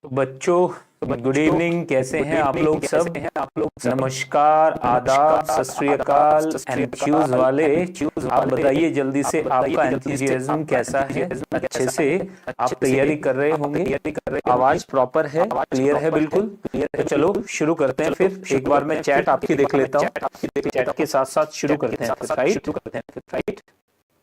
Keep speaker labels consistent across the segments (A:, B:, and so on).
A: तो बच्चों good evening, कैसे हैं आप लोग सब। नमस्कार, आदाब, सत श्री अकाल एंड क्यूज वाले। आप बताइए जल्दी से आपका एंथुसियाज्म कैसा है। अच्छे से आप तैयारी कर रहे होंगे। आवाज प्रॉपर है, क्लियर है बिल्कुल। तो चलो शुरू करते हैं फिर। एक बार मैं चैट आपकी देख लेता हूँ, चैट के साथ साथ शुरू करते हैं राइट।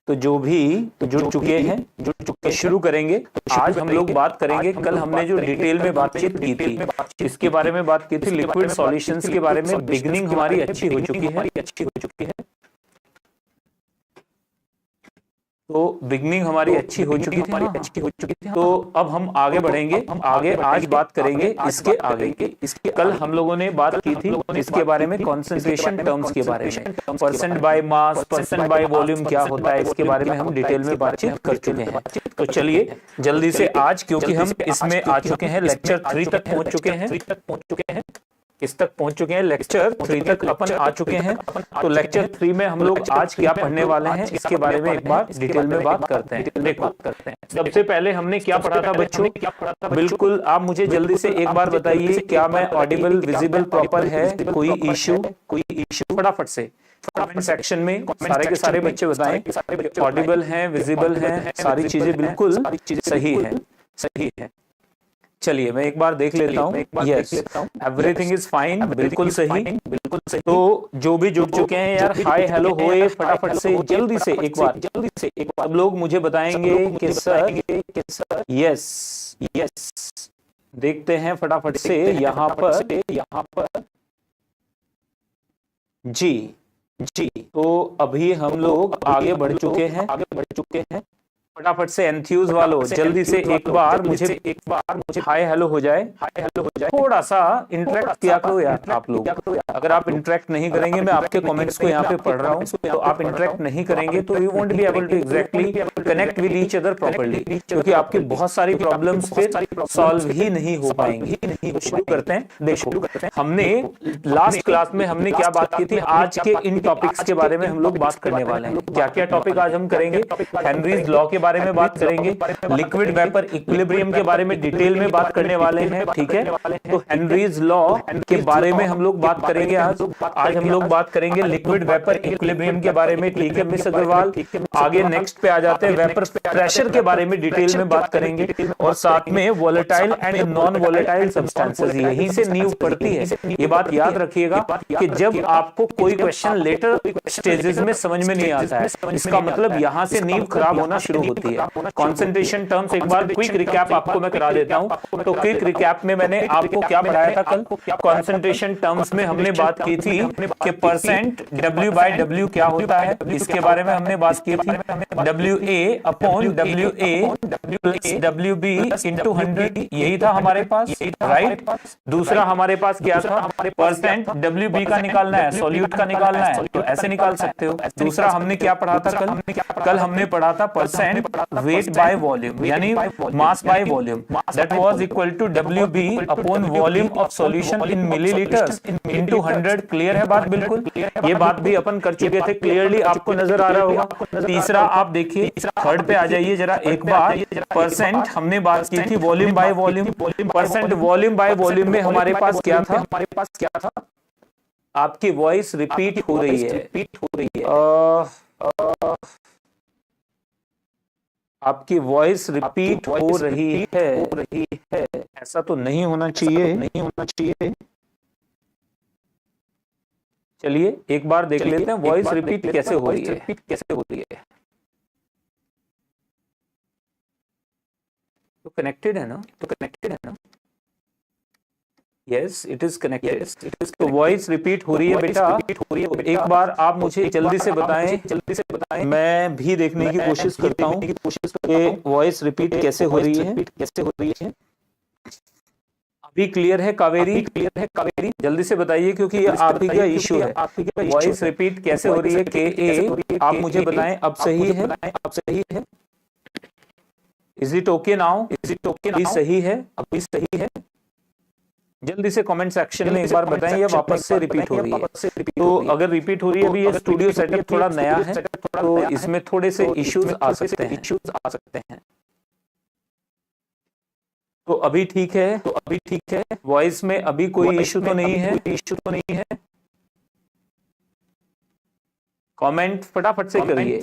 A: तो जो भी जुड़ चुके हैं शुरू करेंगे। आज हम लोग बात करेंगे, कल हमने जो डिटेल में बातचीत की थी इसके बारे में बात की थी, लिक्विड सॉल्यूशंस के बारे में। बिगनिंग हमारी अच्छी हो चुकी है। तो बिगनिंग हमारी अच्छी हो चुकी थी। तो अब हम आगे बढ़ेंगे। आगे आज बात करेंगे इसके आगे। कल हम लोगों ने बात की थी इसके बारे में, कॉन्सेंट्रेशन टर्म्स के बारे में। Percent by mass, percent by volume क्या होता है, इसके बारे में हम डिटेल में बातचीत कर चुके हैं। तो चलिए जल्दी से आज, क्योंकि हम इसमें आ चुके हैं, लेक्चर 3 तक पहुंच चुके हैं। किस तक पहुंच चुके हैं? लेक्चर 3 तक अपन आ चुके हैं। तो लेक्चर 3 में हम लोग आज क्या पढ़ने वाले हैं इसके बारे में एक बार डिटेल में बात करते हैं। देखो, सबसे पहले हमने क्या पढ़ा था बच्चों? बिल्कुल, आप मुझे जल्दी से एक बार बताइए, क्या मैं ऑडिबल, विजिबल, प्रॉपर है? कोई इश्यू फटाफट से कमेंट सेक्शन में सारे के सारे बच्चे बताएं। ऑडिबल हैं, विजिबल हैं, सारी चीजें बिल्कुल सही है। चलिए मैं एक बार देख लेता हूँ। यस, एवरीथिंग इज फाइन, बिल्कुल सही। तो जो भी जुड़ चुके हैं यार, हाय हेलो होए फटाफट से जल्दी से एक बार सब लोग मुझे बताएंगे कि सर यस। देखते हैं फटाफट से यहाँ पर जी। तो अभी हम लोग आगे बढ़ चुके हैं। फटाफट से एंथ्यूज वालों जल्दी से एक बार मुझे हाय हेलो हो जाए। थोड़ा सा इंटरेक्ट किया करो यार आप लोग। अगर आप इंटरेक्ट नहीं करेंगे, मैं आपके कमेंट्स को यहाँ पे पढ़ रहा हूँ, तो आप इंटरेक्ट नहीं करेंगे तो you won't be able to exactly connect with each other properly, क्योंकि आपकी बहुत सारी प्रॉब्लम्स फिर सॉल्व ही नहीं हो पाएंगी। तो शुरू करते हैं। देखो, हमने लास्ट क्लास में हमने क्या बात की थी? आज के इन टॉपिक्स के बारे में हम लोग बात करने वाले हैं। क्या टॉपिक आज हम करेंगे? हेनरीज लॉ के बारे में बात करेंगे, लिक्विड वेपर इक्विलिब्रियम के बारे में डिटेल में बात करने वाले हैं, ठीक है। तो हेनरीज लॉ के बारे में हम लोग बात करेंगे आज हम लोग बात करेंगे लिक्विड वेपर इक्विलिब्रियम के बारे में, ठीक है मिस अग्रवाल। आगे नेक्स्ट पे आ जाते हैं, वेपर प्रेशर के बारे में डिटेल में बात करेंगे, और साथ में volatile and non volatile substances, यहीं से नींव पड़ती है। ये बात याद रखिएगा कि जब आपको कोई क्वेश्चन लेटर स्टेजेस में समझ में नहीं आता है, इसका मतलब यहां से नींव खराब होना शुरू होती है। कंसंट्रेशन टर्म्स एक बार क्विक रिकैप आपको मैं करा देता हूं। तो क्विक रिकैप में मैंने आपको क्या पढ़ाया था कल? कंसंट्रेशन टर्म्स में हमने बात की थी कि परसेंट W बाय W क्या होता है, इसके बारे में हमने बात की थी। WA upon WA plus WB into 100, यही था हमारे पास, राइट। दूसरा हमारे पास क्या था? परसेंट WB का निकालना है, सॉल्यूट का निकालना है, तो ऐसे निकाल सकते हो। दूसरा हमने क्या पढ़ा था कल हमने पढ़ा था परसेंट वेट बाय वॉल्यूम, यानी mass by volume, that was equal to WB upon volume of solution in millilitres into 100। Clear है बात? बिल्कुल, ये बात भी अपन कर चुके थे, क्लियरली आपको नजर आ रहा होगा। तीसरा आप देखिए, थर्ड पे आ जाइए जरा एक बार। परसेंट हमने बात की थी volume by volume, percent volume by volume में हमारे पास क्या था? आपकी वॉइस रिपीट हो रही है, आपकी वॉइस रिपीट हो रही है। ऐसा तो नहीं होना चाहिए। चलिए एक बार देख लेते हैं वॉइस रिपीट कैसे हो रही है। तो कनेक्टेड है ना? Yes, it is connected. तो वॉइस रिपीट हो रही है बेटा। एक बार आप मुझे जल्दी से बताएं, मैं भी देखने की कोशिश करता हूं कि वॉइस रिपीट कैसे हो रही है। अभी क्लियर है कावेरी? जल्दी से बताइए, क्योंकि ये आप ही का इश्यू है। वॉइस रिपीट कैसे हो रही है? KA आप मुझे बताएं, अब सही है? Is it okay now? अभी सही है? जल्दी से कमेंट सेक्शन में एक बार बताएं, या वापस से रिपीट हो रही है? तो अगर रिपीट हो रही है, अभी ये स्टूडियो सेटअप थोड़ा नया है, तो इसमें थोड़े से इश्यूज आ सकते हैं। तो अभी ठीक है, वॉइस में अभी कोई इश्यू तो नहीं है। कमेंट फटाफट से करिए।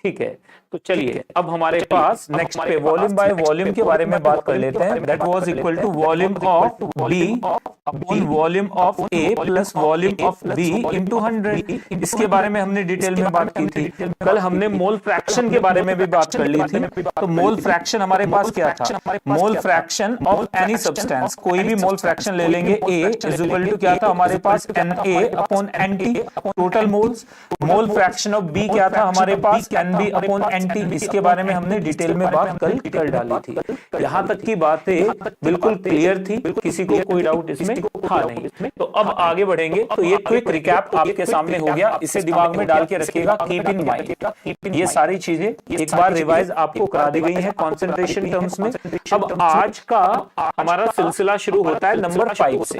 A: ठीक है, तो चलिए अब हमारे पास नेक्स्ट पे वॉल्यूम बाय वॉल्यूम के बारे में बात कर लेते हैं। That was equal to volume of B upon volume of A plus volume of B into 100। इसके बारे में हमने डिटेल में बात की थी। कल हमने मोल फ्रैक्शन के बारे में भी बात कर ली थी। तो मोल फ्रैक्शन हमारे पास क्या था? मोल फ्रैक्शन ऑफ एनी सब्सटेंस, कोई भी मोल फ्रैक्शन ले लेंगे, ए इज इक्वल टू क्या था हमारे पास? Na upon Nt total moles. Mole fraction of B क्या था हमारे पास? Nb upon Nt। इसके बारे में हमने डिटेल में बात कल कर डाली थी। यहां तक की बातें बिल्कुल क्लियर थी, किसी को कोई डाउट इसमें था नहीं। तो अब आगे बढ़ेंगे। तो ये क्विक रिकैप आपके सामने हो गया, इसे दिमाग में डाल के रखिएगा, कीप इन माइंड। ये सारी चीजें एक बार रिवाइज आपको करा दी गई है कंसंट्रेशन टर्म्स में। अब आज का हमारा सिलसिला शुरू होता है नंबर 5 से।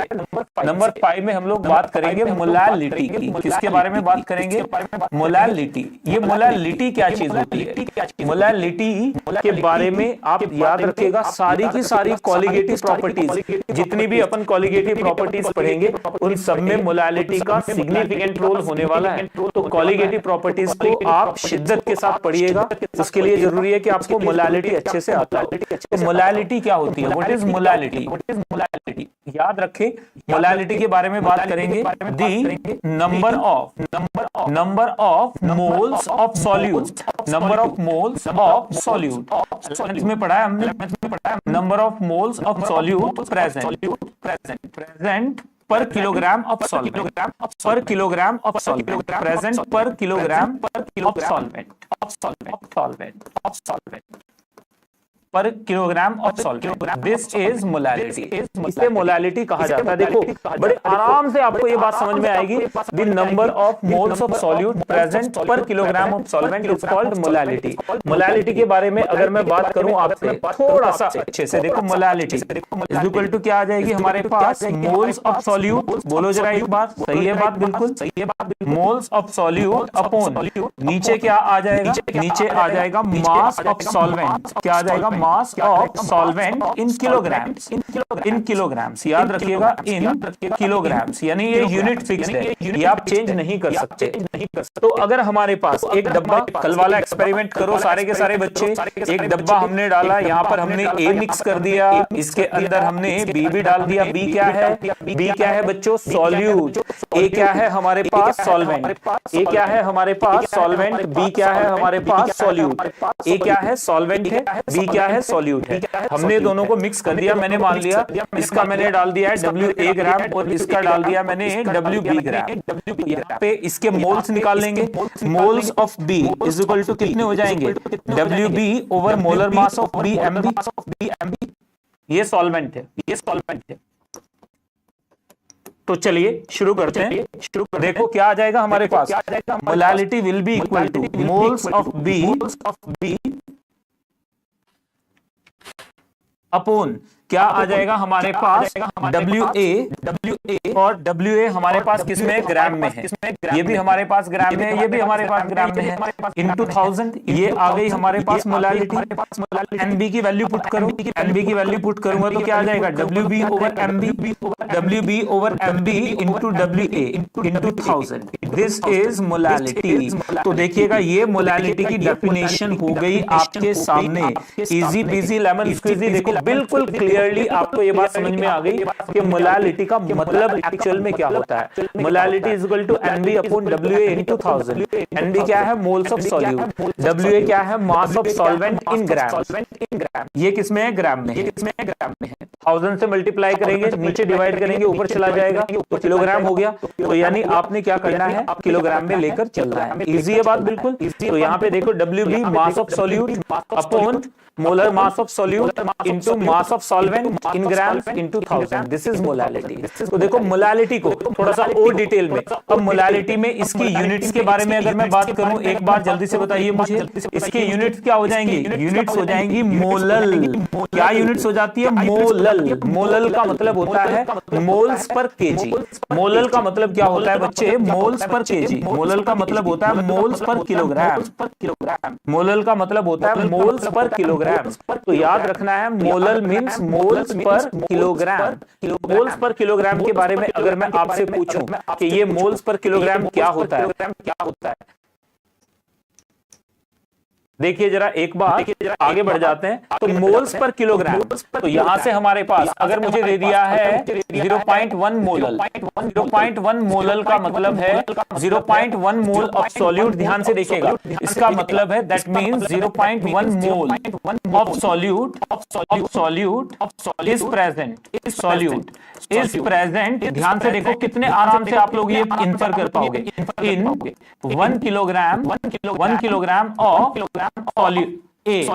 A: नंबर 5 में हम लोग बात करेंगे मोलालिटी की। किसके बारे में बात करेंगे? मोलालिटी। ये मोलालिटी क्या चीज होती है? मोलालिटी के बारे में आप याद रखिएगा, सारी की सारी कॉलिगेटिव प्रॉपर्टीज, जितनी भी अपन कॉलिगेटिव प्रॉपर्टीज पढ़ेंगे उन सब में मोलालिटी का सिग्निफिकेंट रोल होने वाला है। तो कॉलिगेटिव प्रॉपर्टीज को आप शिद्दत के साथ पढ़िएगा। उसके लिए जरूरी है कि आपको मोलालिटी अच्छे से आता हो। तो मोलालिटी क्या होती है? What is molality? याद रखें, मोलालिटी के बारे में बात करेंगे। The number of moles of solute, number of moles of solute. इसमें पढ़ा है हमने number of moles of solute present per kilogram of solvent, per kilogram of solvent, present per kilogram of solvent, per kilogram of solvent. This is molality. इसे molality कहा जाता है। देखो बड़े आराम से आपको ये बात समझ में आएगी। The number of moles of solute present per kilogram of solvent is called molality. Molality के बारे में अगर मैं बात करूं आपसे थोड़ा सा अच्छे से, देखो मोलालिटी इज इक्वल टू क्या आ जाएगी हमारे पास? Moles of solute. बोलो जरा एक बार, सही है बात? बिल्कुल सही है बात। मोल्स ऑफ सॉल्यूट अपॉन नीचे क्या आ जाएगा? नीचे आ जाएगा मास ऑफ सॉल्वेंट। क्या आ जाएगा? मास of solvent in kilograms. In kilograms याद रखिएगा, इन किलोग्राम्स, यानी ये यूनिट फिक्स्ड है, ये आप चेंज नहीं कर सकते। तो अगर हमारे पास एक डब्बा, कल वाला एक्सपेरिमेंट करो सारे के सारे बच्चे, एक डब्बा हमने डाला, यहां पर हमने ए मिक्स कर दिया, इसके अंदर हमने बी भी डाल दिया। बी क्या है? बी क्या है बच्चों? सॉल्यूट। ए क्या है हमारे पास? सॉल्वेंट। ए क्या है हमारे पास? सॉल्वेंट। बी क्या है हमारे पास? सॉल्यूट। ए क्या है? सॉल्वेंट है। बी क्या है? सॉल्यूट है। हमने दोनों को मिक्स कर दिया। मैंने मान लिया इसका मैंने डाल दिया है WA ग्राम और इसका डाल दिया मैंने WB ग्राम। यहाँ पे इसके मोल्स निकाल लेंगे। Moles of B is equal to कितने हो जाएंगे? WB over molar mass of B MB। ये सॉल्वेंट है। तो चलिए शुरू करते हैं। देखो क्या आ जाएगा हमारे पास? Molality will be equal to moles of B upon क्या आ जाएगा हमारे पास? WA और WA हमारे पास किसमें? ग्राम में है। ये भी हमारे पास ग्राम में है, ये भी हमारे पास ग्राम में है। इनटू 1000 ये आ गई हमारे पास मोलालिटी। NB की वैल्यू पुट करो। NB की वैल्यू पुट करूंगा तो क्या आ जाएगा? WB over MB into WA into 1000। This is molality. तो देखिएगा ये मोलालिटी की डेफिनेशन हो गई आपके सामने। Easy peasy lemon squeezy. देखो बिल्कुल क्लियरली आपको ये बात समझ में आ गई कि मोलालिटी का मतलब एक्चुअल में क्या होता है। Molality is equal to NB upon WA into 1000। NB क्या है? Moles of solute. WA क्या है? मास ऑफ सॉल्वेंट इन ग्राम। ये किसमें है? ग्राम में है। 1000 से मल्टीप्लाई करेंगे, नीचे डिवाइड करेंगे, ऊपर चला जाएगा तो किलोग्राम हो गया। तो यानी आपने क्या करना है? किलोग्राम में लेकर चलना है। इजी है बात बिल्कुल। तो यहाँ पे देखो WB mass of solute upon molar mass of solute into mass of solvent in grams into 1000। This is molality. तो देखो मोलालिटी को थोड़ा सा और डिटेल में, अब मोलालिटी में इसकी यूनिट्स के बारे में अगर मैं बात करूं, एक बार जल्दी से बताइए मुझे, इसके यूनिट्स क्या हो जाएंगी? यूनिट्स हो जाएंगी मोलल। क्या यूनिट्स हो जाती है? मोलल। मोलल, मोलल का मतलब होता है मोल्स पर केजी। मोलल का मतलब क्या होता है बच्चे? Moles per KG. मोलल का मतलब होता है मोल्स पर किलोग्राम। मोलल का मतलब होता है मोल्स पर किलोग्राम। तो याद रखना है molal means moles per kilogram. Moles per kilogram के बारे में अगर मैं आपसे पूछूं कि ये मोल्स पर किलोग्राम क्या होता है, देखिए जरा एक बार आगे बढ़ जाते हैं। तो मोल्स पर किलोग्राम, तो यहां से हमारे पास अगर मुझे दे दिया है 0.1 मोलल, 0.1 मोलल का मतलब है 0.1 मोल ऑफ सॉल्यूट। ध्यान से देखिएगा, इसका मतलब है that means 0.1 mole of solute is present, solute is present. ध्यान से देखो कितने आराम से आप लोग ये इंफर कर पाओगे इन 1 kilogram of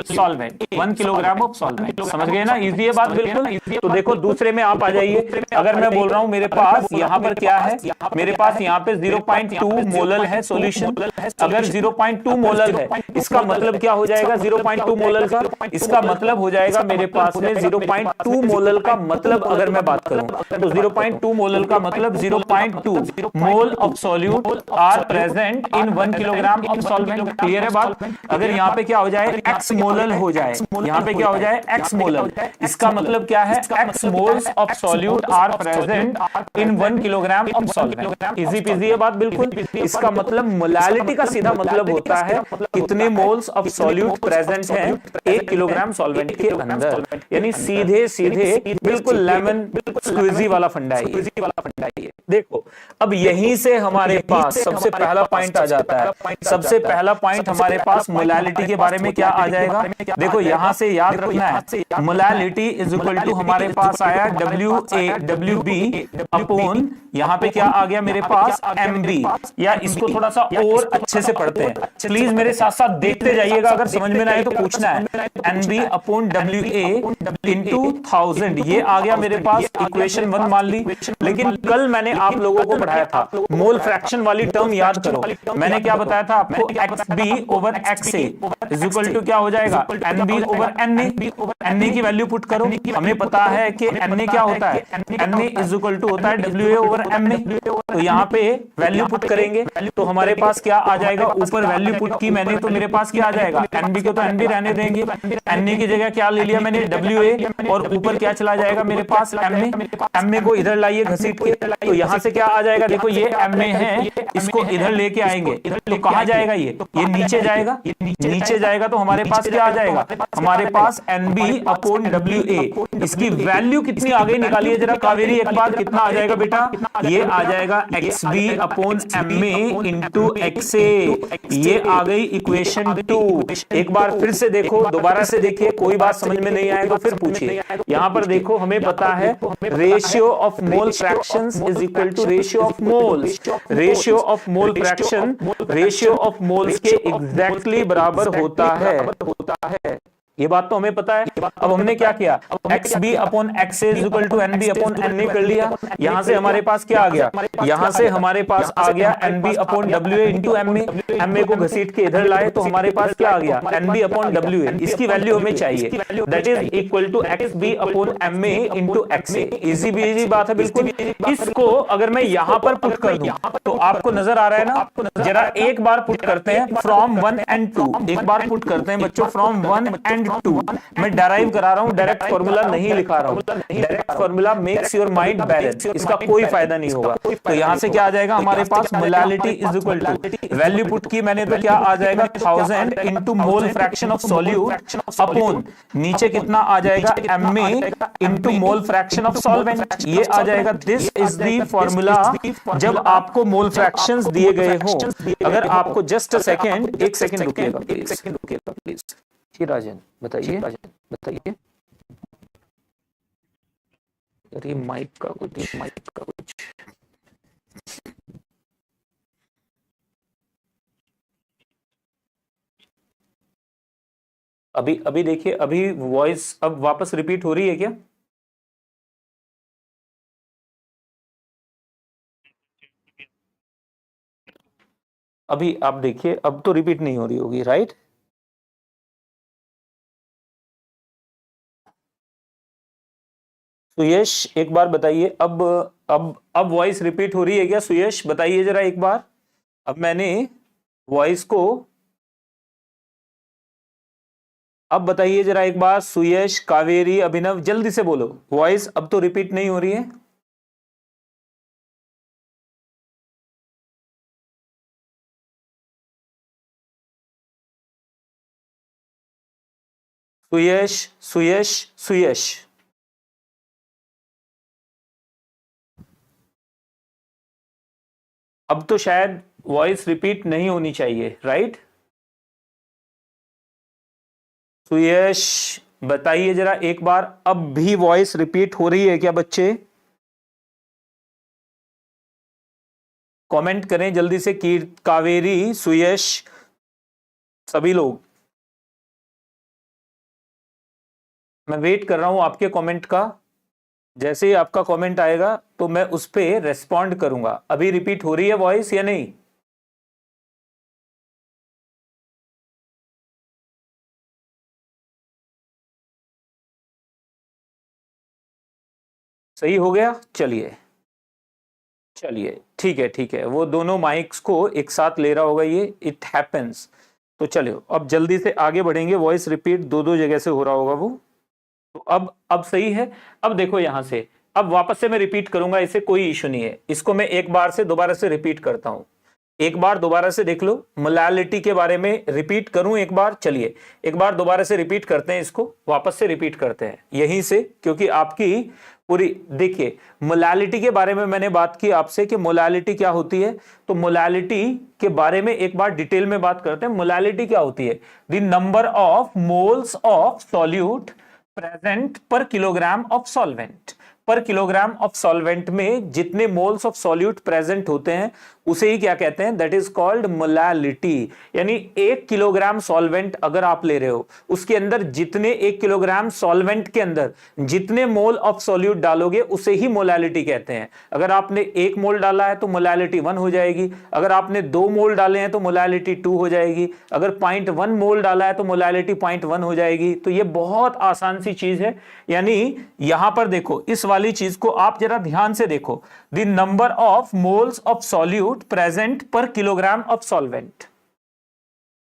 A: solvent, 1 kilogram of solvent. समझ गए ना? इजी है बात बिल्कुल। तो देखो दूसरे में आप आ जाइए। अगर मैं बोल रहा हूं मेरे पास यहां पर क्या है, मेरे पास यहां पे 0.2 मोलल है सॉल्यूशन। अगर 0.2 मोलल है, इसका मतलब क्या हो जाएगा 0.2 मोलल का? इसका मतलब हो जाएगा मेरे पास में 0.2 मोलल का मतलब अगर मैं बात करूं तो 0.2 मोलल का मतलब 0.2 mole of solute are present in 1 kilogram of solvent. Clear है बात? अगर यहां पे क्या हो जाए एक्स मोलल हो जाए, यहां पे क्या हो जाए एक्स मोलल, इसका मतलब क्या है X moles of solute are present in 1 kilogram of solvent. Easy peasy है बात बिल्कुल। इसका मतलब मोलालिटी का सीधा मतलब होता है कितने मोल्स ऑफ सॉल्यूट प्रेजेंट हैं 1 किलोग्राम सॉल्वेंट के अंदर। यानी सीधे सीधे बिल्कुल लेमन स्क्वीजी वाला फंडा है। देखो अब यहीं से हमारे पास सबसे पहला पॉइंट आ जाता है। सबसे पहला पॉइंट हमारे पास मोलालिटी के बारे में क्या आ जाएगा? देखो यहां से याद रखना है मोलालिटी इज इक्वल टू हमारे पास आया WB अपॉन यहां पे क्या आ गया मेरे पास MB। या इसको थोड़ा सा और अच्छे से पढ़ते हैं, प्लीज मेरे साथ साथ देखते जाइएगा, अगर समझ में ना आए तो पूछना है। NB अपॉन WA इंटू 1000, ये आ गया मेरे पास इक्वेशन 1 मान ली। लेकिन कल मैंने आप लोगों को पढ़ाया था मोल फ्रैक्शन वाली टर्म याद करो। मैंने क्या बताया था आपको? XB over XA is equal to क्या हो जाएगा NB ओवर NA। NA की वैल्यू पुट करो, हमें पता है कि NA क्या होता है, NA इज इक्वल टू होता है WA ओवर MA। तो यहाँ पे वैल्यू पुट करेंगे तो हमारे पास क्या आ जाएगा? ऊपर वैल्यू पुट की मैंने तो मेरे पास क्या आ जाएगा? NB को तो NB रहने देंगे, NA की जगह क्या ले लिया मैंने WA, और ऊपर क्या चला जाएगा मेरे पास MA। MA को इधर लाइए घसीट के, तो यहां से क्या आ जाएगा? देखो ये MA है, इसको इधर लेके आएंगे तो कहां जाएगा? ये नीचे जाएगा। नीचे जाएगा तो हमारे पास क्या आ जाएगा? हमारे पास NB अपॉन WA। इसकी वैल्यू कितनी आ गई निकालिए जरा कावेरी एक बार, कितना आ जाएगा बेटा? ये आ जाएगा XB upon MA into XA। ये आ गई इक्वेशन 2। एक बार फिर से देखो, दोबारा से देखिए, कोई बात समझ में नहीं आए तो फिर पूछिए। यहां पर देखो हमें पता है ratio of mole fractions is equal to ratio of moles. Ratio of mole fraction ratio of moles के एग्जैक्टली बराबर होता है। ये बात तो हमें पता है। अब हमने क्या किया? XB upon XA is equal to NB upon NA कर लिया। यहां से हमारे पास क्या आ गया? यहां से हमारे पास आ गया NB upon WA into MA। MA को घसीट के इधर लाए तो हमारे पास क्या आ गया? NB upon WA। इसकी वैल्यू हमें चाहिए, that is equal to XB upon MA into XA। Easy भी इजी बात है बिल्कुल। इसको अगर मैं यहां पर पुट कर दूं तो आपको नजर आ रहा है ना? जरा एक बार पुट करते हैं फ्रॉम 1 एंड 2। एक बार पुट करते हैं बच्चों फ्रॉम 1 एंड 2। मैं डेराइव करा रहा हूं, डायरेक्ट फॉर्मूला नहीं लिखा रहा हूं। Direct formula makes your mind balance, इसका कोई फायदा नहीं होगा। तो यहां से क्या आ जाएगा हमारे पास? Molality is equal to value put की मैंने तो क्या आ जाएगा 1000 into mole fraction of solute upon नीचे कितना आ जाएगा MA into mole fraction of solvent. ये आ जाएगा। दिस इज द फॉर्मूला जब आपको मोल फ्रैक्शंस दिए गए हो। अगर आपको जस्ट अ सेकेंड, एक सेकेंड रुकिएगा प्लीज। जी राजन बताइए। अरे माइक का कुछ अभी देखिए, अभी वॉइस अब वापस रिपीट हो रही है क्या? अभी आप देखिए, अब तो रिपीट नहीं हो रही होगी, राइट? सुयश एक बार बताइए, अब वॉइस रिपीट हो रही है क्या? सुयश बताइए जरा एक बार। अब मैंने वॉइस को, अब बताइए जरा एक बार, सुयश, कावेरी, अभिनव, जल्दी से बोलो, वॉइस अब तो रिपीट नहीं हो रही है। सुयश, सुयश, सुयश। अब तो शायद वॉइस रिपीट नहीं होनी चाहिए, राइट? सुयश बताइए जरा एक बार, अब भी वॉइस रिपीट हो रही है क्या बच्चे? कमेंट करें जल्दी से, कावेरी, सुयश, सभी लोग। मैं वेट कर रहा हूं आपके कमेंट का। जैसे ही आपका कमेंट आएगा तो मैं उस पर रेस्पॉन्ड करूंगा। अभी रिपीट हो रही है वॉइस या नहीं? सही हो गया? चलिए चलिए, ठीक है ठीक है, वो दोनों माइक्स को एक साथ ले रहा होगा, ये इट हैपेंस। तो चलो अब जल्दी से आगे बढ़ेंगे। वॉइस रिपीट दो दो जगह से हो रहा होगा वो। तो अब सही है। अब देखो यहां से, अब वापस से मैं रिपीट करूंगा, इसे कोई इशू नहीं है। इसको मैं एक बार से दोबारा से रिपीट करता हूं। एक बार दोबारा से देख लो, मोलालिटी के बारे में रिपीट करूं एक बार। चलिए एक बार दोबारा से रिपीट करते हैं, इसको वापस से रिपीट करते हैं यहीं से, क्योंकि आपकी पूरी, देखिए मोलालिटी के बारे में मैंने बात की आपसे कि मोलालिटी क्या होती है। तो मोलालिटी के बारे में एक बार डिटेल में बात करते हैं। मोलालिटी क्या होती है? The number of moles of solute present per kilogram of solvent. Per kilogram of solvent में जितने मोल्स ऑफ सॉल्यूट प्रेजेंट होते हैं उसे ही क्या कहते हैं? That is called molality. यानी 1 किलोग्राम सॉल्वेंट अगर आप ले रहे हो, उसके अंदर जितने 1 किलोग्राम सॉल्वेंट के अंदर जितने मोल ऑफ सॉल्यूट डालोगे उसे ही मोलालिटी कहते हैं। अगर आपने 1 मोल डाला है तो मोलालिटी 1 हो जाएगी। अगर आपने 2 मोल डाले हैं तो मोलालिटी 2 हो जाएगी। अगर 0.1 मोल डाला है तो मोलालिटी 0.1 हो जाएगी। तो ये बहुत आसान सी चीज है। यानी यहां पर देखो, इस वाली चीज को आप जरा ध्यान से देखो, the number of moles of solute present per kilogram of solvent.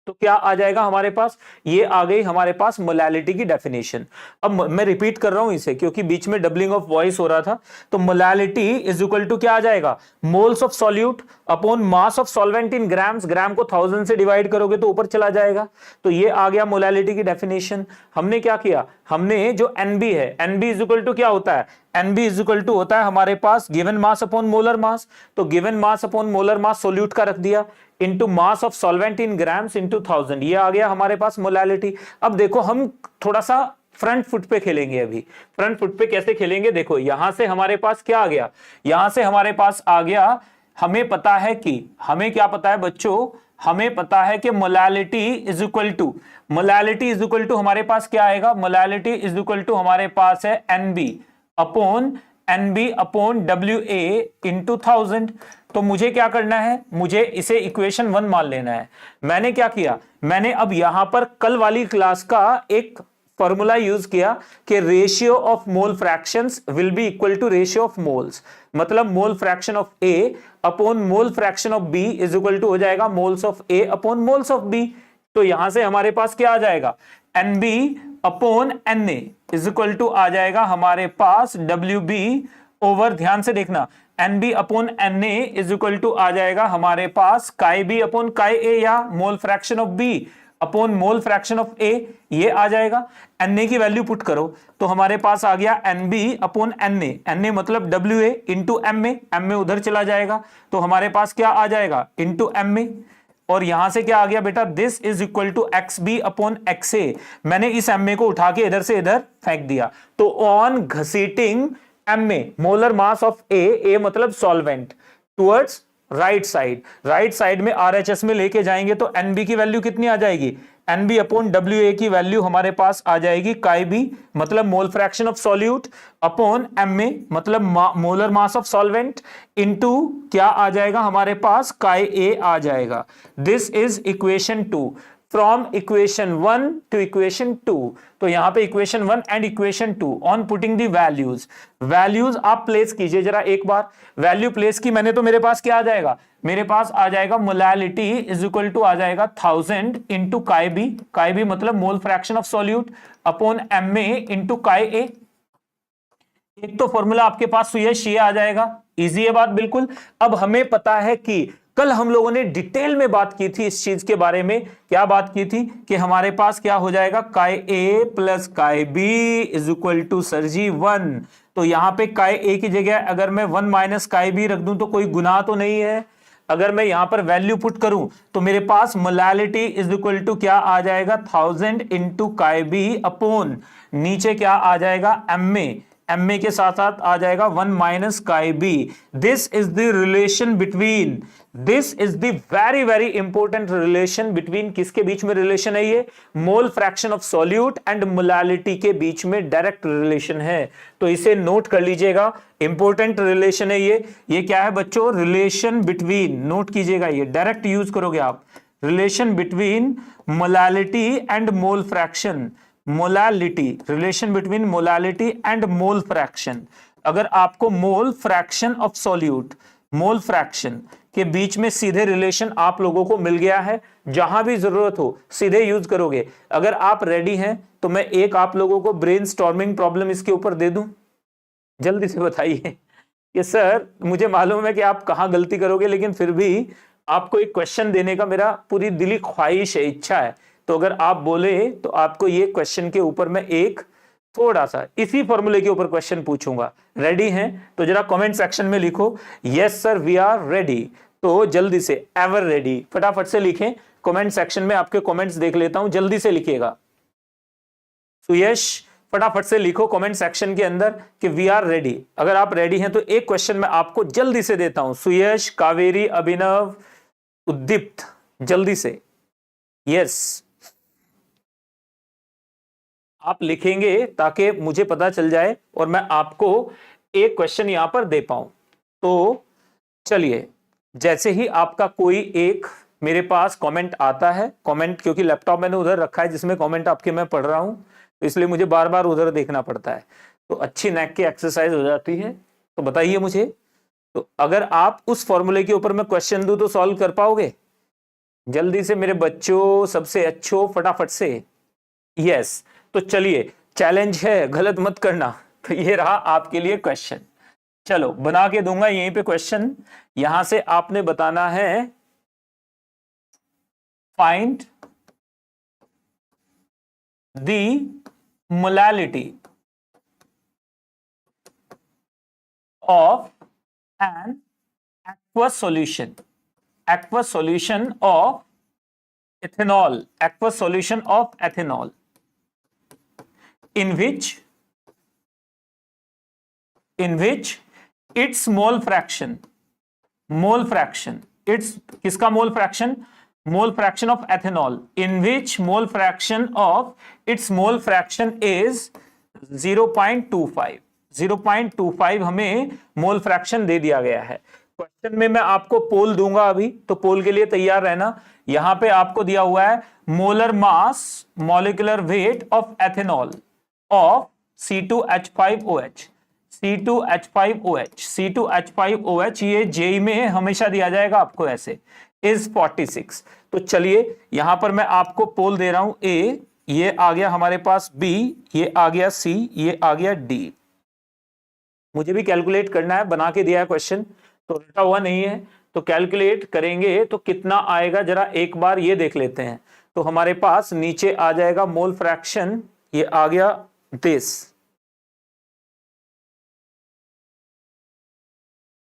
A: तो क्या आ जाएगा हमारे पास? ये आ गई हमारे पास मोलालिटी की डेफिनेशन। अब मैं रिपीट कर रहा हूं इसे, क्योंकि बीच में डबलिंग ऑफ वॉइस हो रहा था। तो मोलालिटी इज इक्वल टू क्या आ जाएगा? Moles of solute upon mass of solvent in grams. Gram को 1000 से डिवाइड करोगे तो ऊपर चला जाएगा। तो ये आ गया मोलालिटी की डेफिनेशन। हमने क्या किया? हमने जो एनबी है, एनबी इज इक्वल टू क्या होता है? एनबी इज इक्वल टू होता है हमारे पास given mass upon molar mass. तो given mass upon molar mass solute का रख दिया, into mass of solvent in grams into 1000। ये आ गया हमारे पास मोलालिटी। अब देखो हम थोड़ा सा फ्रंट फुट पे खेलेंगे। अभी फ्रंट फुट पे कैसे खेलेंगे? देखो यहां से हमारे पास क्या आ गया? यहां से हमारे पास आ गया, हमें पता है कि, हमें क्या पता है बच्चों? हमें पता है कि molality is equal to, molality is equal to हमारे पास क्या आएगा? मोलालिटी इज इक्वल टू हमारे पास है एनबी अपॉन WA इंटू 1000। तो मुझे क्या करना है? मुझे इसे इक्वेशन 1 मान लेना है। मैंने क्या किया? मैंने अब यहां पर कल वाली क्लास का एक फॉर्मूला यूज किया कि ratio of mole fractions will be equal to ratio of moles. मतलब mole fraction of A upon mole fraction of B is equal to हो जाएगा moles of A upon moles of B। तो यहां से हमारे पास क्या आ जाएगा? NB upon NA is equal to आ जाएगा हमारे पास WB ओवर, ध्यान से देखना, NB upon NA is equal to आ जाएगा हमारे पास chi B upon chi A, या mole fraction of B upon mole fraction of A। ये आ जाएगा। NA की वैल्यू पुट करो तो हमारे पास आ गया NB अपॉन NA। NA मतलब WA इंटू MA, MA उधर चला जाएगा तो हमारे पास क्या आ जाएगा? Into MA। और यहां से क्या आ गया बेटा? This is equal to XB upon XA। मैंने इस MA को उठा के इधर से इधर फेंक दिया। तो ऑन घसीटिंग MA, molar mass of A मतलब solvent, towards right side, right side में RHS में लेके जाएंगे तो NB की वैल्यू कितनी आ जाएगी? NB अपॉन WA की वैल्यू हमारे पास आ जाएगी काई B मतलब mole fraction of solute upon MA मतलब molar mass of solvent into क्या आ जाएगा हमारे पास? काई A आ जाएगा। This is equation 2। From equation 1 to equation 2। तो यहां पे equation 1 and equation 2 on putting the values आप प्लेस कीजिए जरा एक बार। वैल्यू प्लेस की मैंने तो मेरे पास क्या आ जाएगा, मेरे पास आ जाएगा मोलैलिटी इज इक्वल टू आ जाएगा 1000 इंटू काई बी मतलब mole fraction of solute upon MA into काई ए। एक तो फॉर्मूला आपके पास सुयश ये आ जाएगा, इजी है बात बिल्कुल। अब हमें पता है कि कल हम लोगों ने डिटेल में बात की थी इस चीज के बारे में, क्या बात की थी कि हमारे पास क्या हो जाएगा, chi A plus chi B is equal to sir ji 1। तो यहां पे काई ए की जगह अगर मैं 1 माइनस काई बी रख दूं तो कोई गुनाह तो नहीं है। अगर मैं यहां पर वैल्यू पुट करूं तो मेरे पास मोलैलिटी इज इक्वल टू क्या आ जाएगा 1000 इंटू काई बी अपॉन नीचे क्या आ जाएगा MA के साथ साथ आ जाएगा 1 minus chi B. This is the relation between, this is the very very important relation between, किसके बीच में रिलेशन है ये, mole fraction of solute and molality के बीच में डायरेक्ट रिलेशन है। तो इसे नोट कर लीजिएगा, इंपॉर्टेंट रिलेशन है ये क्या है बच्चों, रिलेशन बिटवीन, नोट कीजिएगा, ये डायरेक्ट यूज करोगे आप, relation between molality and mole fraction, molality, relation between molality and mole fraction. अगर आपको मोल fraction of solute, mole fraction के बीच में सीधे रिलेशन आप लोगों को मिल गया है, जहां भी जरूरत हो सीधे यूज करोगे। अगर आप रेडी हैं तो मैं एक आप लोगों को ब्रेनस्टॉर्मिंग प्रॉब्लम इसके ऊपर दे दूं, जल्दी से बताइए कि सर मुझे मालूम है कि आप कहां गलती करोगे, लेकिन फिर भी आपको एक क्वेश्चन देने का मेरा पूरी दिली ख्वाहिश है, इच्छा है। तो अगर आप बोले तो आपको ये क्वेश्चन के ऊपर मैं एक थोड़ा सा इसी फॉर्मूले के ऊपर क्वेश्चन पूछूंगा। रेडी हैं तो जरा कमेंट सेक्शन में लिखो yes sir we are ready. तो जल्दी से एवर रेडी फटाफट से लिखें कमेंट सेक्शन में, आपके कमेंट्स देख लेता हूं, जल्दी से लिखिएगा। सुयश फटाफट से लिखो कमेंट सेक्शन के अंदर कि वी आर रेडी। अगर आप रेडी हैं तो एक क्वेश्चन मैं आपको जल्दी से देता हूं। सुयश, कावेरी, अभिनव, उद्दीप्त, जल्दी से यस आप लिखेंगे ताकि मुझे पता चल जाए और मैं आपको एक क्वेश्चन यहां पर दे पाऊं। तो चलिए, जैसे ही आपका कोई एक मेरे पास कमेंट आता है, कमेंट क्योंकि लैपटॉप मैंने उधर रखा है जिसमें कमेंट आपके मैं पढ़ रहा हूं, तो इसलिए मुझे बार बार उधर देखना पड़ता है, तो अच्छी नेक की एक्सरसाइज हो जाती है। तो बताइए मुझे, तो अगर आप उस फॉर्मूले के ऊपर मैं क्वेश्चन दूं तो सॉल्व कर पाओगे? जल्दी से मेरे बच्चों, सबसे अच्छो, फटाफट से यस। तो चलिए, चैलेंज है, गलत मत करना। तो ये रहा आपके लिए क्वेश्चन, चलो बना के दूंगा यहीं पे क्वेश्चन। यहां से आपने बताना है find the molality of an aqueous solution of ethanol, aqueous solution of ethanol in which its mole fraction, its किसका mole fraction, mole fraction of ethanol, in which mole fraction of its mole fraction is 0.25, 0.25 हमें mole fraction दे दिया गया है। Question में मैं आपको पोल दूंगा अभी, तो पोल के लिए तैयार रहना। यहां पे आपको दिया हुआ है molar mass, molecular weight of ethanol of C2H5OH, C2H5OH, C2H5OH, ये जेई में हमेशा दिया जाएगा आपको ऐसे, इज 46। तो चलिए यहां पर मैं आपको पोल दे रहा हूं ए, ये आ गया हमारे पास बी, ये आ गया सी, ये आ गया डी। मुझे भी कैलकुलेट करना है, बना के दिया है क्वेश्चन तो रटा हुआ नहीं है, तो कैलकुलेट करेंगे तो कितना आएगा जरा एक बार ये देख लेते हैं। तो हमारे पास नीचे आ जाएगा मोल फ्रैक्शन, ये आ गया दिस।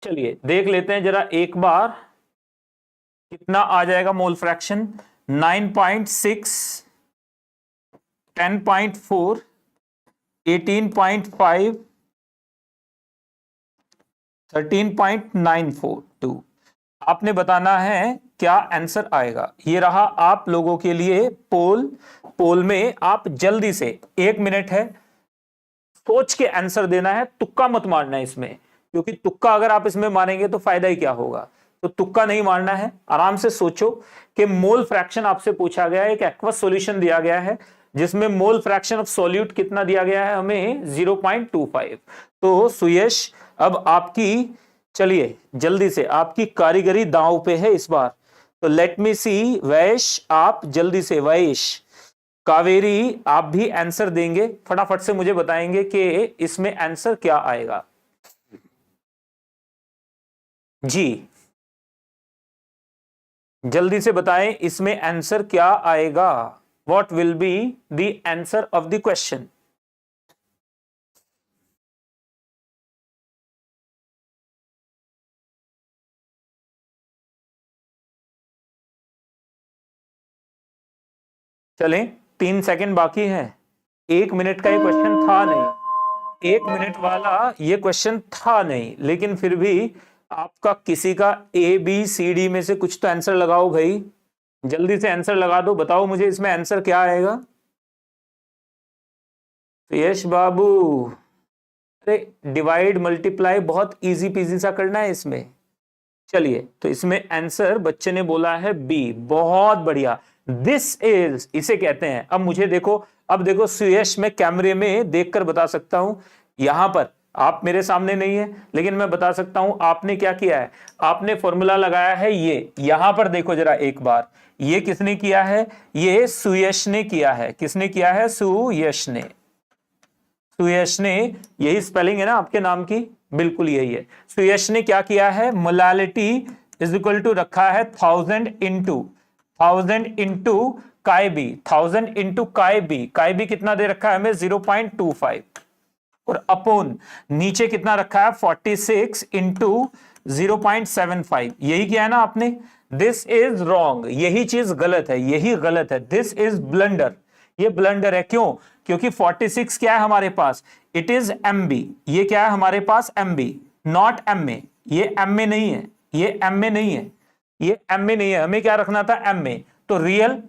A: चलिए देख लेते हैं जरा एक बार कितना आ जाएगा मोल फ्रैक्शन। 9.6, 10.4, 18.5, 13.942। आपने बताना है क्या आंसर आएगा। ये रहा आप लोगों के लिए पोल। पोल में आप जल्दी से, 1 मिनट है, सोच के आंसर देना है, तुक्का मत मारना है इसमें, क्योंकि तुक्का अगर आप इसमें मारेंगे तो फायदा ही क्या होगा। तो तुक्का नहीं मारना है, आराम से सोचो कि मोल फ्रैक्शन आपसे पूछा गया है, एक एक्वस सॉल्यूशन दिया गया है जिसमें मोल फ्रैक्शन ऑफ सॉल्यूट कितना दिया गया है हमें 0.25। तो सुयश अब आपकी, चलिए जल्दी से, आपकी कारीगरी दांव पे है इस बार। तो लेट मी सी, वैश आप जल्दी से, वैश, कावेरी आप भी आंसर देंगे, फटाफट से मुझे बताएंगे कि इसमें आंसर क्या आएगा। जी जल्दी से बताएं इसमें आंसर क्या आएगा, what will be the answer of the question. चलें 3 सेकंड बाकी है, 1 मिनट का ये क्वेश्चन था नहीं, 1 मिनट वाला ये क्वेश्चन था नहीं, लेकिन फिर भी आपका किसी का ABCD में से कुछ तो आंसर लगाओ भाई, जल्दी से आंसर लगा दो, बताओ मुझे इसमें आंसर क्या आएगा। तो यश बाबू, अरे डिवाइड मल्टीप्लाई बहुत इजी पीजी सा करना है इसमें। चलिए तो इसमें आंसर बच्चे ने बोला है बी, बहुत बढ़िया, दिस इज, इसे कहते हैं। अब मुझे देखो, अब देखो सुयश, मैं कैमरे में देखकर बता सकता हूं, यहां पर आप मेरे सामने नहीं है लेकिन मैं बता सकता हूं आपने क्या किया है, आपने फॉर्मूला लगाया है ये, यहां पर देखो जरा एक बार, ये किसने किया है, ये सुयश ने किया है। किसने किया है, सुयश ने, सुयश ने, यही स्पेलिंग है ना आपके नाम की, बिल्कुल यही है। सुयश ने क्या किया है, मोलालिटी इज इक्वल टू रखा है 1000 into chi B, 1000 into chi B कितना दे रखा है हमें 0.25, और अपोन नीचे कितना रखा है 46 इंटू 0.75, यही किया है ना आपने। दिस इज रॉन्ग, यही चीज गलत है, यही गलत है, दिस इज ब्लंडर, ये ब्लंडर है। क्यों, क्योंकि 46 क्या है हमारे पास, इट इज MB, ये क्या है हमारे पास MB, नॉट MA, ये MA नहीं है, ये MA नहीं है, ये MA नहीं है, हमें क्या रखना था MA। तो रियल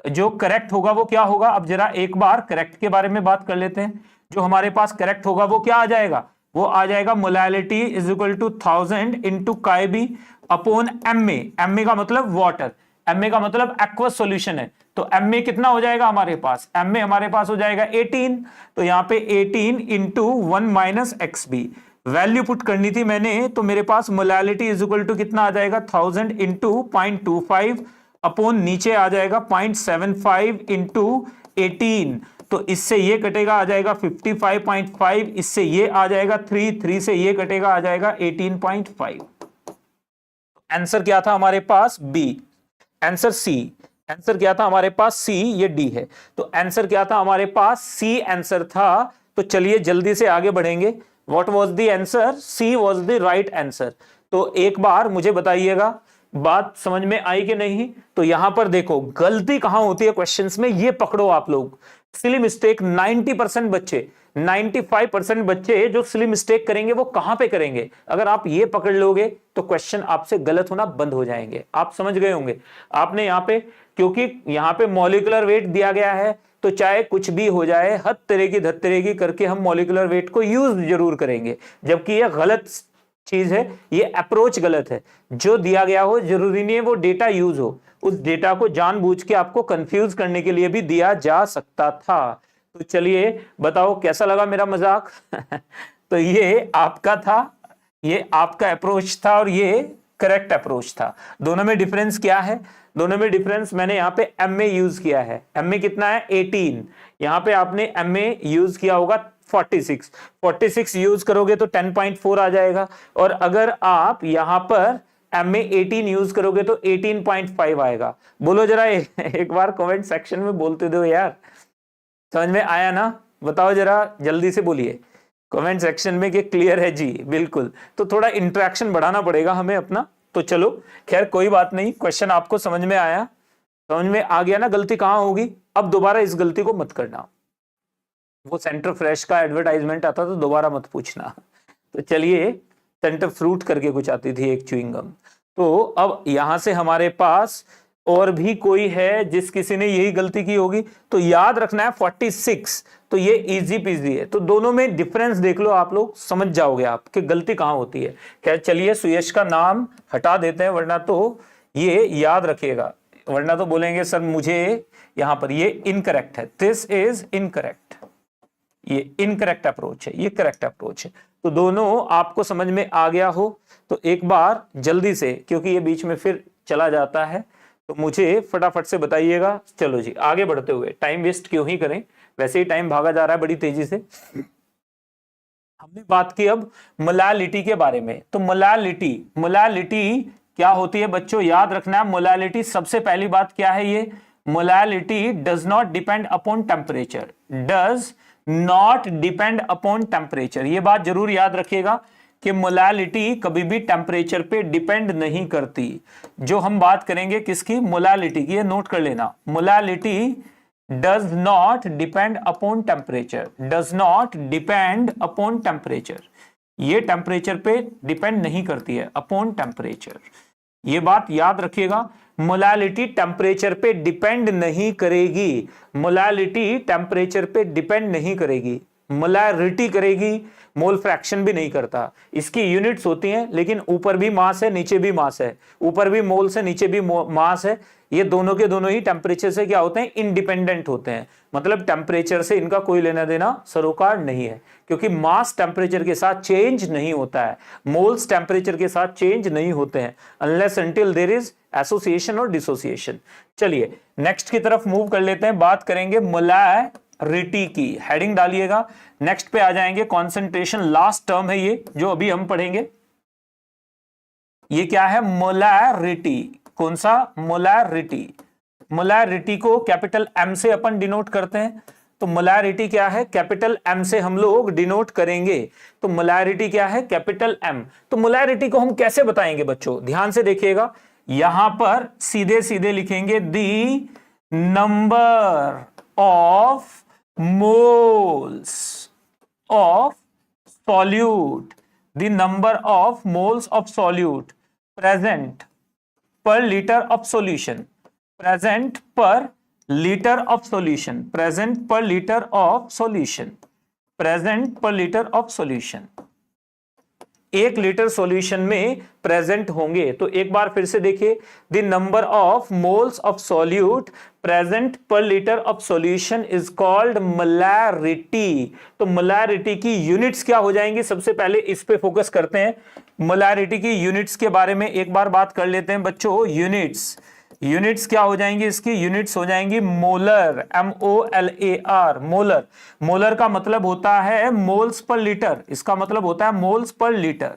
A: जो करेक्ट होगा वो क्या होगा, अब जरा एक बार करेक्ट के बारे में बात कर लेते हैं। जो हमारे पास करेक्ट होगा वो क्या आ जाएगा, वो आ जाएगा molality is equal to 1000 into chi B upon MA, MA का मतलब वाटर, MA का मतलब एक्वस सॉल्यूशन है, तो MA कितना हो जाएगा हमारे पास, MA हमारे पास हो जाएगा 18, तो यहां पे 18 into 1 minus XB, value put करनी थी मैंने, तो मेरे पास मोलालिटी इज इक्वल टू कितना आ जाएगा 1000 इंटू 0.25 अपॉन नीचे आ जाएगा 0.75 इंटू 18, तो इससे ये कटेगा आ जाएगा 55.5, इससे ये आ जाएगा 3 से ये कटेगा आ जाएगा 18.5। आंसर क्या था हमारे पास बी, आंसर सी, आंसर क्या था हमारे पास सी, ये डी है, तो आंसर क्या था हमारे पास सी आंसर था। तो चलिए जल्दी से आगे बढ़ेंगे, what was the answer, she was the right answer. तो एक बार मुझे बताइएगा बात समझ में आई कि नहीं। तो यहां पर देखो गलती कहां होती है क्वेश्चंस में, ये पकड़ो आप लोग, सिली मिस्टेक 90% बच्चे, 95% बच्चे जो सिली मिस्टेक करेंगे वो कहां पे करेंगे, अगर आप ये पकड़ लोगे तो क्वेश्चन आपसे गलत होना बंद हो जाएंगे। आप समझ गए होंगे आपने यहां पे, क्योंकि यहां पे मॉलिक्यूलर वेट दिया गया है, तो चाहे कुछ भी हो जाए हद तरह की धत्तरेगी करके हम मॉलिक्यूलर वेट को यूज जरूर करेंगे, जबकि यह गलत चीज है, ये अप्रोच गलत है। जो दिया गया हो जरूरी नहीं है वो डेटा यूज हो, उस डेटा को जानबूझ के आपको कंफ्यूज करने के लिए भी दिया जा सकता था। तो चलिए बताओ कैसा लगा मेरा मजाक तो ये आपका था, ये आपका अप्रोच था और ये करेक्ट अप्रोच था। दोनों में डिफरेंस क्या है, दोनों में डिफरेंस मैंने यहां पे MA यूज किया है, MA कितना है 18, यहां पे आपने MA यूज किया होगा 46 यूज करोगे तो 10.4 आ जाएगा, और अगर आप यहां पर MA 18 यूज करोगे तो 18.5 आएगा। बोलो जरा एक बार कमेंट सेक्शन में बोलते दो यार, समझ में आया ना, बताओ जरा जल्दी से बोलिए कमेंट सेक्शन में कि क्लियर है जी, बिल्कुल। तो थोड़ा इंटरेक्शन बढ़ाना पड़ेगा हमें अपना। तो चलो खैर कोई बात नहीं, क्वेश्चन आपको समझ में आया, समझ में आ गया ना गलती कहां होगी। अब दोबारा इस गलती को मत करना, वो सेंटर फ्रेश का एडवर्टाइजमेंट आता तो दोबारा मत पूछना। तो चलिए सेंटर फ्रूट करके कुछ आती थी एक च्युइंग गम। तो अब यहां से हमारे पास और भी कोई है जिस किसी ने यही गलती की होगी? तो याद रखना है 46, तो ये इजी पीजी है। तो दोनों में डिफरेंस देख लो, आप लोग समझ जाओगे आप कि गलती कहां होती है। क्या, चलिए सुयश का नाम हटा देते हैं, वरना तो ये याद रखिएगा, वरना तो बोलेंगे सर मुझे यहां पर ये इनकरेक्ट है, दिस इज इनकरेक्ट, ये इनकरेक्ट अप्रोच है, ये करेक्ट अप्रोच है। तो दोनों आपको समझ में आ गया हो तो एक बार जल्दी से, क्योंकि ये बीच में फिर चला जाता है, तो मुझे फटाफट से बताइएगा। चलो जी आगे बढ़ते हुए, टाइम वेस्ट क्यों ही करें, वैसे ही टाइम भागा जा रहा है बड़ी तेजी से। हमने बात की अब मोलालिटी के बारे में। तो मोलालिटी क्या होती है बच्चों, याद रखना है। मोलालिटी, सबसे पहली बात क्या है, ये molality does not depend upon temperature, does not depend upon temperature. ये बात जरूर याद रखिएगा कि मोलालिटी कभी भी टेम्परेचर पे डिपेंड नहीं करती। जो हम बात करेंगे किसकी, मोलालिटी की, ये नोट कर लेना। Molality does not depend upon temperature, does not depend upon temperature, ये टेम्परेचर पे डिपेंड नहीं करती है, अपॉन टेम्परेचर। ये बात याद रखिएगा, मोलालिटी टेम्परेचर पे डिपेंड नहीं करेगी, मोलालिटी टेम्परेचर पे डिपेंड नहीं करेगी, मोलारिटी करेगी, मोल फ्रैक्शन भी नहीं करता। इसकी यूनिट्स होती हैं, लेकिन ऊपर भी मास है नीचे भी मास है, ऊपर भी मोल से नीचे भी मास है। ये दोनों के दोनों ही टेम्परेचर से क्या होते हैं, इंडिपेंडेंट होते हैं, मतलब टेम्परेचर से इनका कोई लेना देना सरोकार नहीं है, क्योंकि मास टेम्परेचर के साथ चेंज नहीं होता है, मोल्स टेम्परेचर के साथ चेंज नहीं होते हैं, unless until there is association और डिसोसिएशन। चलिए नेक्स्ट की तरफ मूव कर लेते हैं, बात करेंगे मोलारिटी की। हेडिंग डालिएगा, नेक्स्ट पे आ जाएंगे। कॉन्सेंट्रेशन लास्ट टर्म है ये जो अभी हम पढ़ेंगे। ये क्या है, मोलारिटी। कौन सा, मोलारिटी। मोलारिटी को कैपिटल एम से अपन डिनोट करते हैं। तो मोलारिटी क्या है, कैपिटल एम से हम लोग डिनोट करेंगे। तो मोलारिटी क्या है, कैपिटल एम। तो मोलारिटी को हम कैसे बताएंगे बच्चों, ध्यान से देखिएगा। यहां पर सीधे सीधे लिखेंगे the number of moles of solute, the number of moles of solute present per liter of solution, present per liter of solution, present per liter of solution, present per liter of solution। 1 litre solution में present होंगे। तो एक बार फिर से देखिए, the number of moles of solute present per litre of solution is called molarity. तो molarity की यूनिट्स क्या हो जाएंगी, सबसे पहले इस पे फोकस करते हैं। मोलारिटी की यूनिट्स के बारे में एक बार बात कर लेते हैं बच्चों। यूनिट्स क्या हो जाएंगी, इसकी यूनिट्स हो जाएंगी मोलर, MOLAR, मोलर। मोलर का मतलब होता है मोल्स पर लीटर, इसका मतलब होता है moles per litre.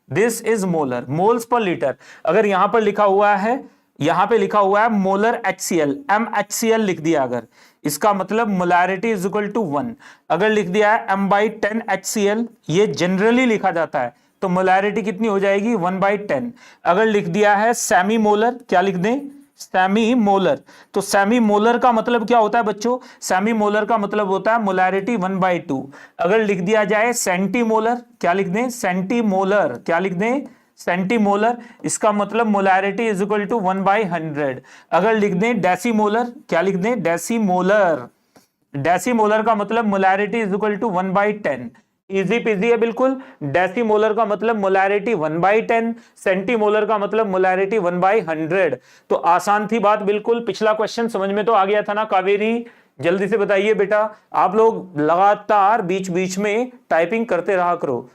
A: This is molar, moles per litre. अगर यहां पर लिखा हुआ है, यहां पे लिखा हुआ है मोलर HCl, MHCl लिख दिया अगर, इसका मतलब मोलारिटी इज इक्वल टू 1। अगर लिख दिया है m/10 HCl, ये जनरली लिखा जाता है, तो मोलारिटी कितनी हो जाएगी, 1/10। अगर लिख दिया है सेमी मोलर, क्या लिख दें, सेमी मोलर। तो सेमी मोलर का मतलब क्या होता है बच्चों, सेमी मोलर का मतलब होता है मोलारिटी 1/2। अगर लिख दिया जाए सेंटीमोलर, क्या लिख दें, सेंटीमोलर, क्या लिख दें, सेंटीमोलर, इसका मतलब मोलारिटी इज इक्वल टू 1/100। अगर लिख दें डेसीमोलर, क्या लिख दें, डेसीमोलर, डेसीमोलर का मतलब molarity is equal to 1/10। Easy peasy है बिल्कुल। डेसीमोलर का मतलब मोलारिटी 1/10, सेंटीमोलर का मतलब मोलारिटी 1/100। तो आसान थी बात बिल्कुल। पिछला क्वेश्चन समझ में तो आ गया था ना कावेरी, जल्दी से बताइए बेटा। आप लोग लगातार बीच बीच में टाइपिंग करते रहा करो,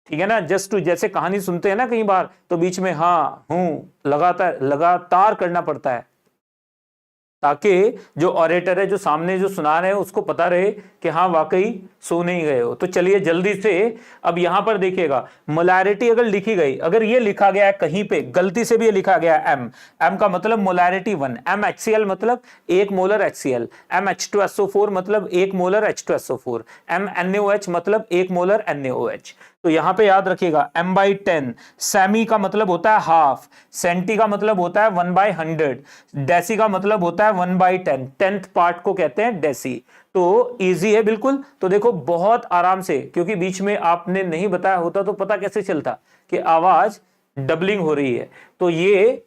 A: ठीक है ना। जस्ट जैसे कहानी सुनते हैं ना कई बार, तो बीच में हाँ हूं लगातार करना पड़ता है, ताकि जो ऑरेटर है, जो सामने जो सुना रहे हैं, उसको पता रहे कि हाँ वाकई सो नहीं गए हो। तो चलिए जल्दी से अब यहां पर देखिएगा, मोलारिटी अगर लिखी गई, अगर ये लिखा गया है कहीं पे गलती से भी ये लिखा गया है एम का मतलब मोलारिटी 1, MHCl मतलब 1 मोलर HCl, MH2SO4 मतलब 1 मोलर H2SO4, MNaOH मतलब 1 मोलर NaOH। तो यहां पे याद रखिएगा m/10, सेमी का मतलब होता है हाफ, सेंटी का मतलब होता है 1/100, डेसी का मतलब होता है 1/10, 10th पार्ट को कहते हैं डेसी। तो इजी है बिल्कुल। तो देखो बहुत आराम से, क्योंकि बीच में आपने नहीं बताया होता तो पता कैसे चलता कि आवाज डबलिंग हो रही है। तो ये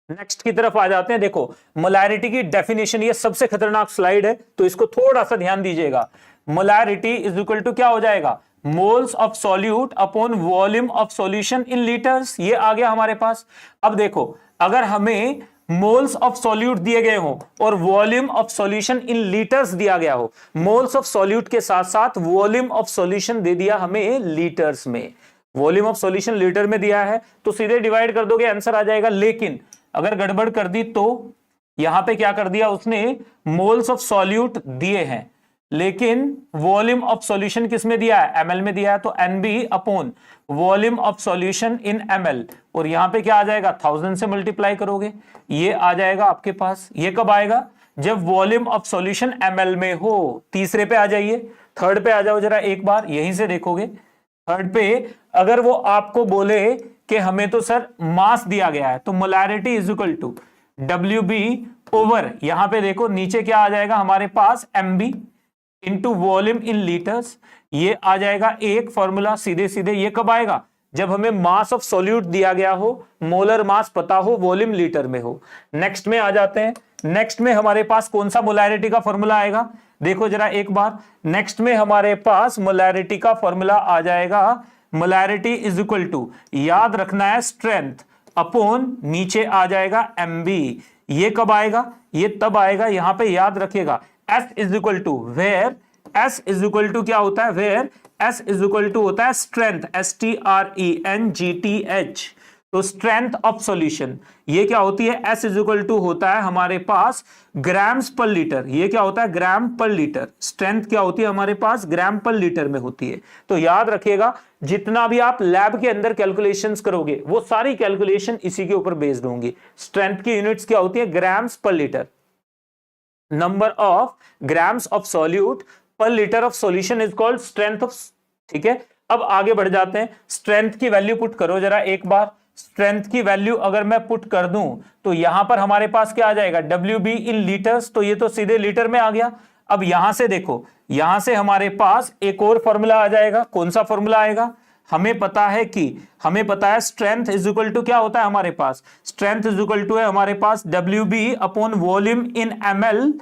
A: नेक्स्ट की तरफ आ जाते हैं। देखो मोलैरिटी की डेफिनेशन, ये सबसे खतरनाक स्लाइड है तो इसको थोड़ा सा ध्यान दीजिएगा। मोलैरिटी इज इक्वल टू क्या हो जाएगा, moles of solute upon volume of solution in litres. ये आ गया हमारे पास। अब देखो अगर हमें मोल्स ऑफ सॉल्यूट दिए गए हो और volume of solution in litres दिया गया हो, मोल्स ऑफ सॉल्यूट के साथ साथ वॉल्यूम ऑफ सॉल्यूशन दे दिया हमें लीटर्स में, वॉल्यूम ऑफ सॉल्यूशन लीटर में दिया है तो सीधे डिवाइड कर दोगे आंसर आ जाएगा। लेकिन अगर गड़बड़ कर दी तो यहां पे क्या कर दिया उसने, मोल्स ऑफ सॉल्यूट दिए हैं लेकिन वॉल्यूम ऑफ सॉल्यूशन किस में दिया है, एमएल में दिया है, तो NB upon volume of solution in mL, और यहां पे क्या आ जाएगा 1000 से मल्टीप्लाई करोगे ये आ जाएगा आपके पास। ये कब आएगा, जब वॉल्यूम ऑफ सॉल्यूशन एमएल में हो। तीसरे पे आ जाइए, थर्ड पे आ जाओ जरा एक बार, यहीं से देखोगे थर्ड पे अगर वो आपको बोले कि हमें तो सर मास दिया गया है, तो molarity is equal to W B over, यहां पे देखो नीचे क्या आ जाएगा हमारे पास MB into volume in litres, ये आ जाएगा एक फॉर्मूला सीधे सीधे। ये कब आएगा, जब हमें मास ऑफ सॉल्यूट दिया गया हो, मोलर मास पता हो, वॉल्यूम लीटर में हो। नेक्स्ट में आ जाते हैं। नेक्स्ट में हमारे पास कौन सा मोलैरिटी का फॉर्मूला आएगा, देखो जरा एक बार। नेक्स्ट में हमारे पास मोलैरिटी का फॉर्मूला आ जाएगा, मोलैरिटी इज इक्वल टू, याद रखना है स्ट्रेंथ अपॉन नीचे आ जाएगा एमबी। ये कब आएगा, ये तब आएगा, यहां पे याद रखिएगा S is equal to where, S is equal to क्या होता है, where S is equal to होता है स्ट्रेंथ, STRENGTH, तो स्ट्रेंथ ऑफ सॉल्यूशन ये क्या होती है, S इज इक्वल टू होता है हमारे पास ग्राम्स पर लीटर, ये क्या होता है ग्राम पर लीटर। स्ट्रेंथ क्या होती है हमारे पास, ग्राम पर लीटर में होती है। तो याद रखिएगा जितना भी आप लैब के अंदर कैलकुलेशंस करोगे वो सारी कैलकुलेशन इसी के ऊपर बेस्ड होंगी। स्ट्रेंथ की यूनिट्स क्या होती है, grams per litre. Number of grams of solute per litre of solution is called strength of, ठीक है। अब आगे बढ़ जाते हैं, स्ट्रेंथ की वैल्यू पुट करो जरा एक बार। स्ट्रेंथ की वैल्यू अगर मैं पुट कर दूं तो यहां पर हमारे पास क्या आ जाएगा, डब्ल्यू बी इन लीटर्स, तो ये तो सीधे लीटर में आ गया। अब यहां से देखो, यहां से हमारे पास एक और फॉर्मूला आ जाएगा। कौन सा फॉर्मूला आएगा, हमें पता है स्ट्रेंथ इज इक्वल टू क्या होता है हमारे पास, स्ट्रेंथ इज इक्वल टू है हमारे पास W B upon volume in ml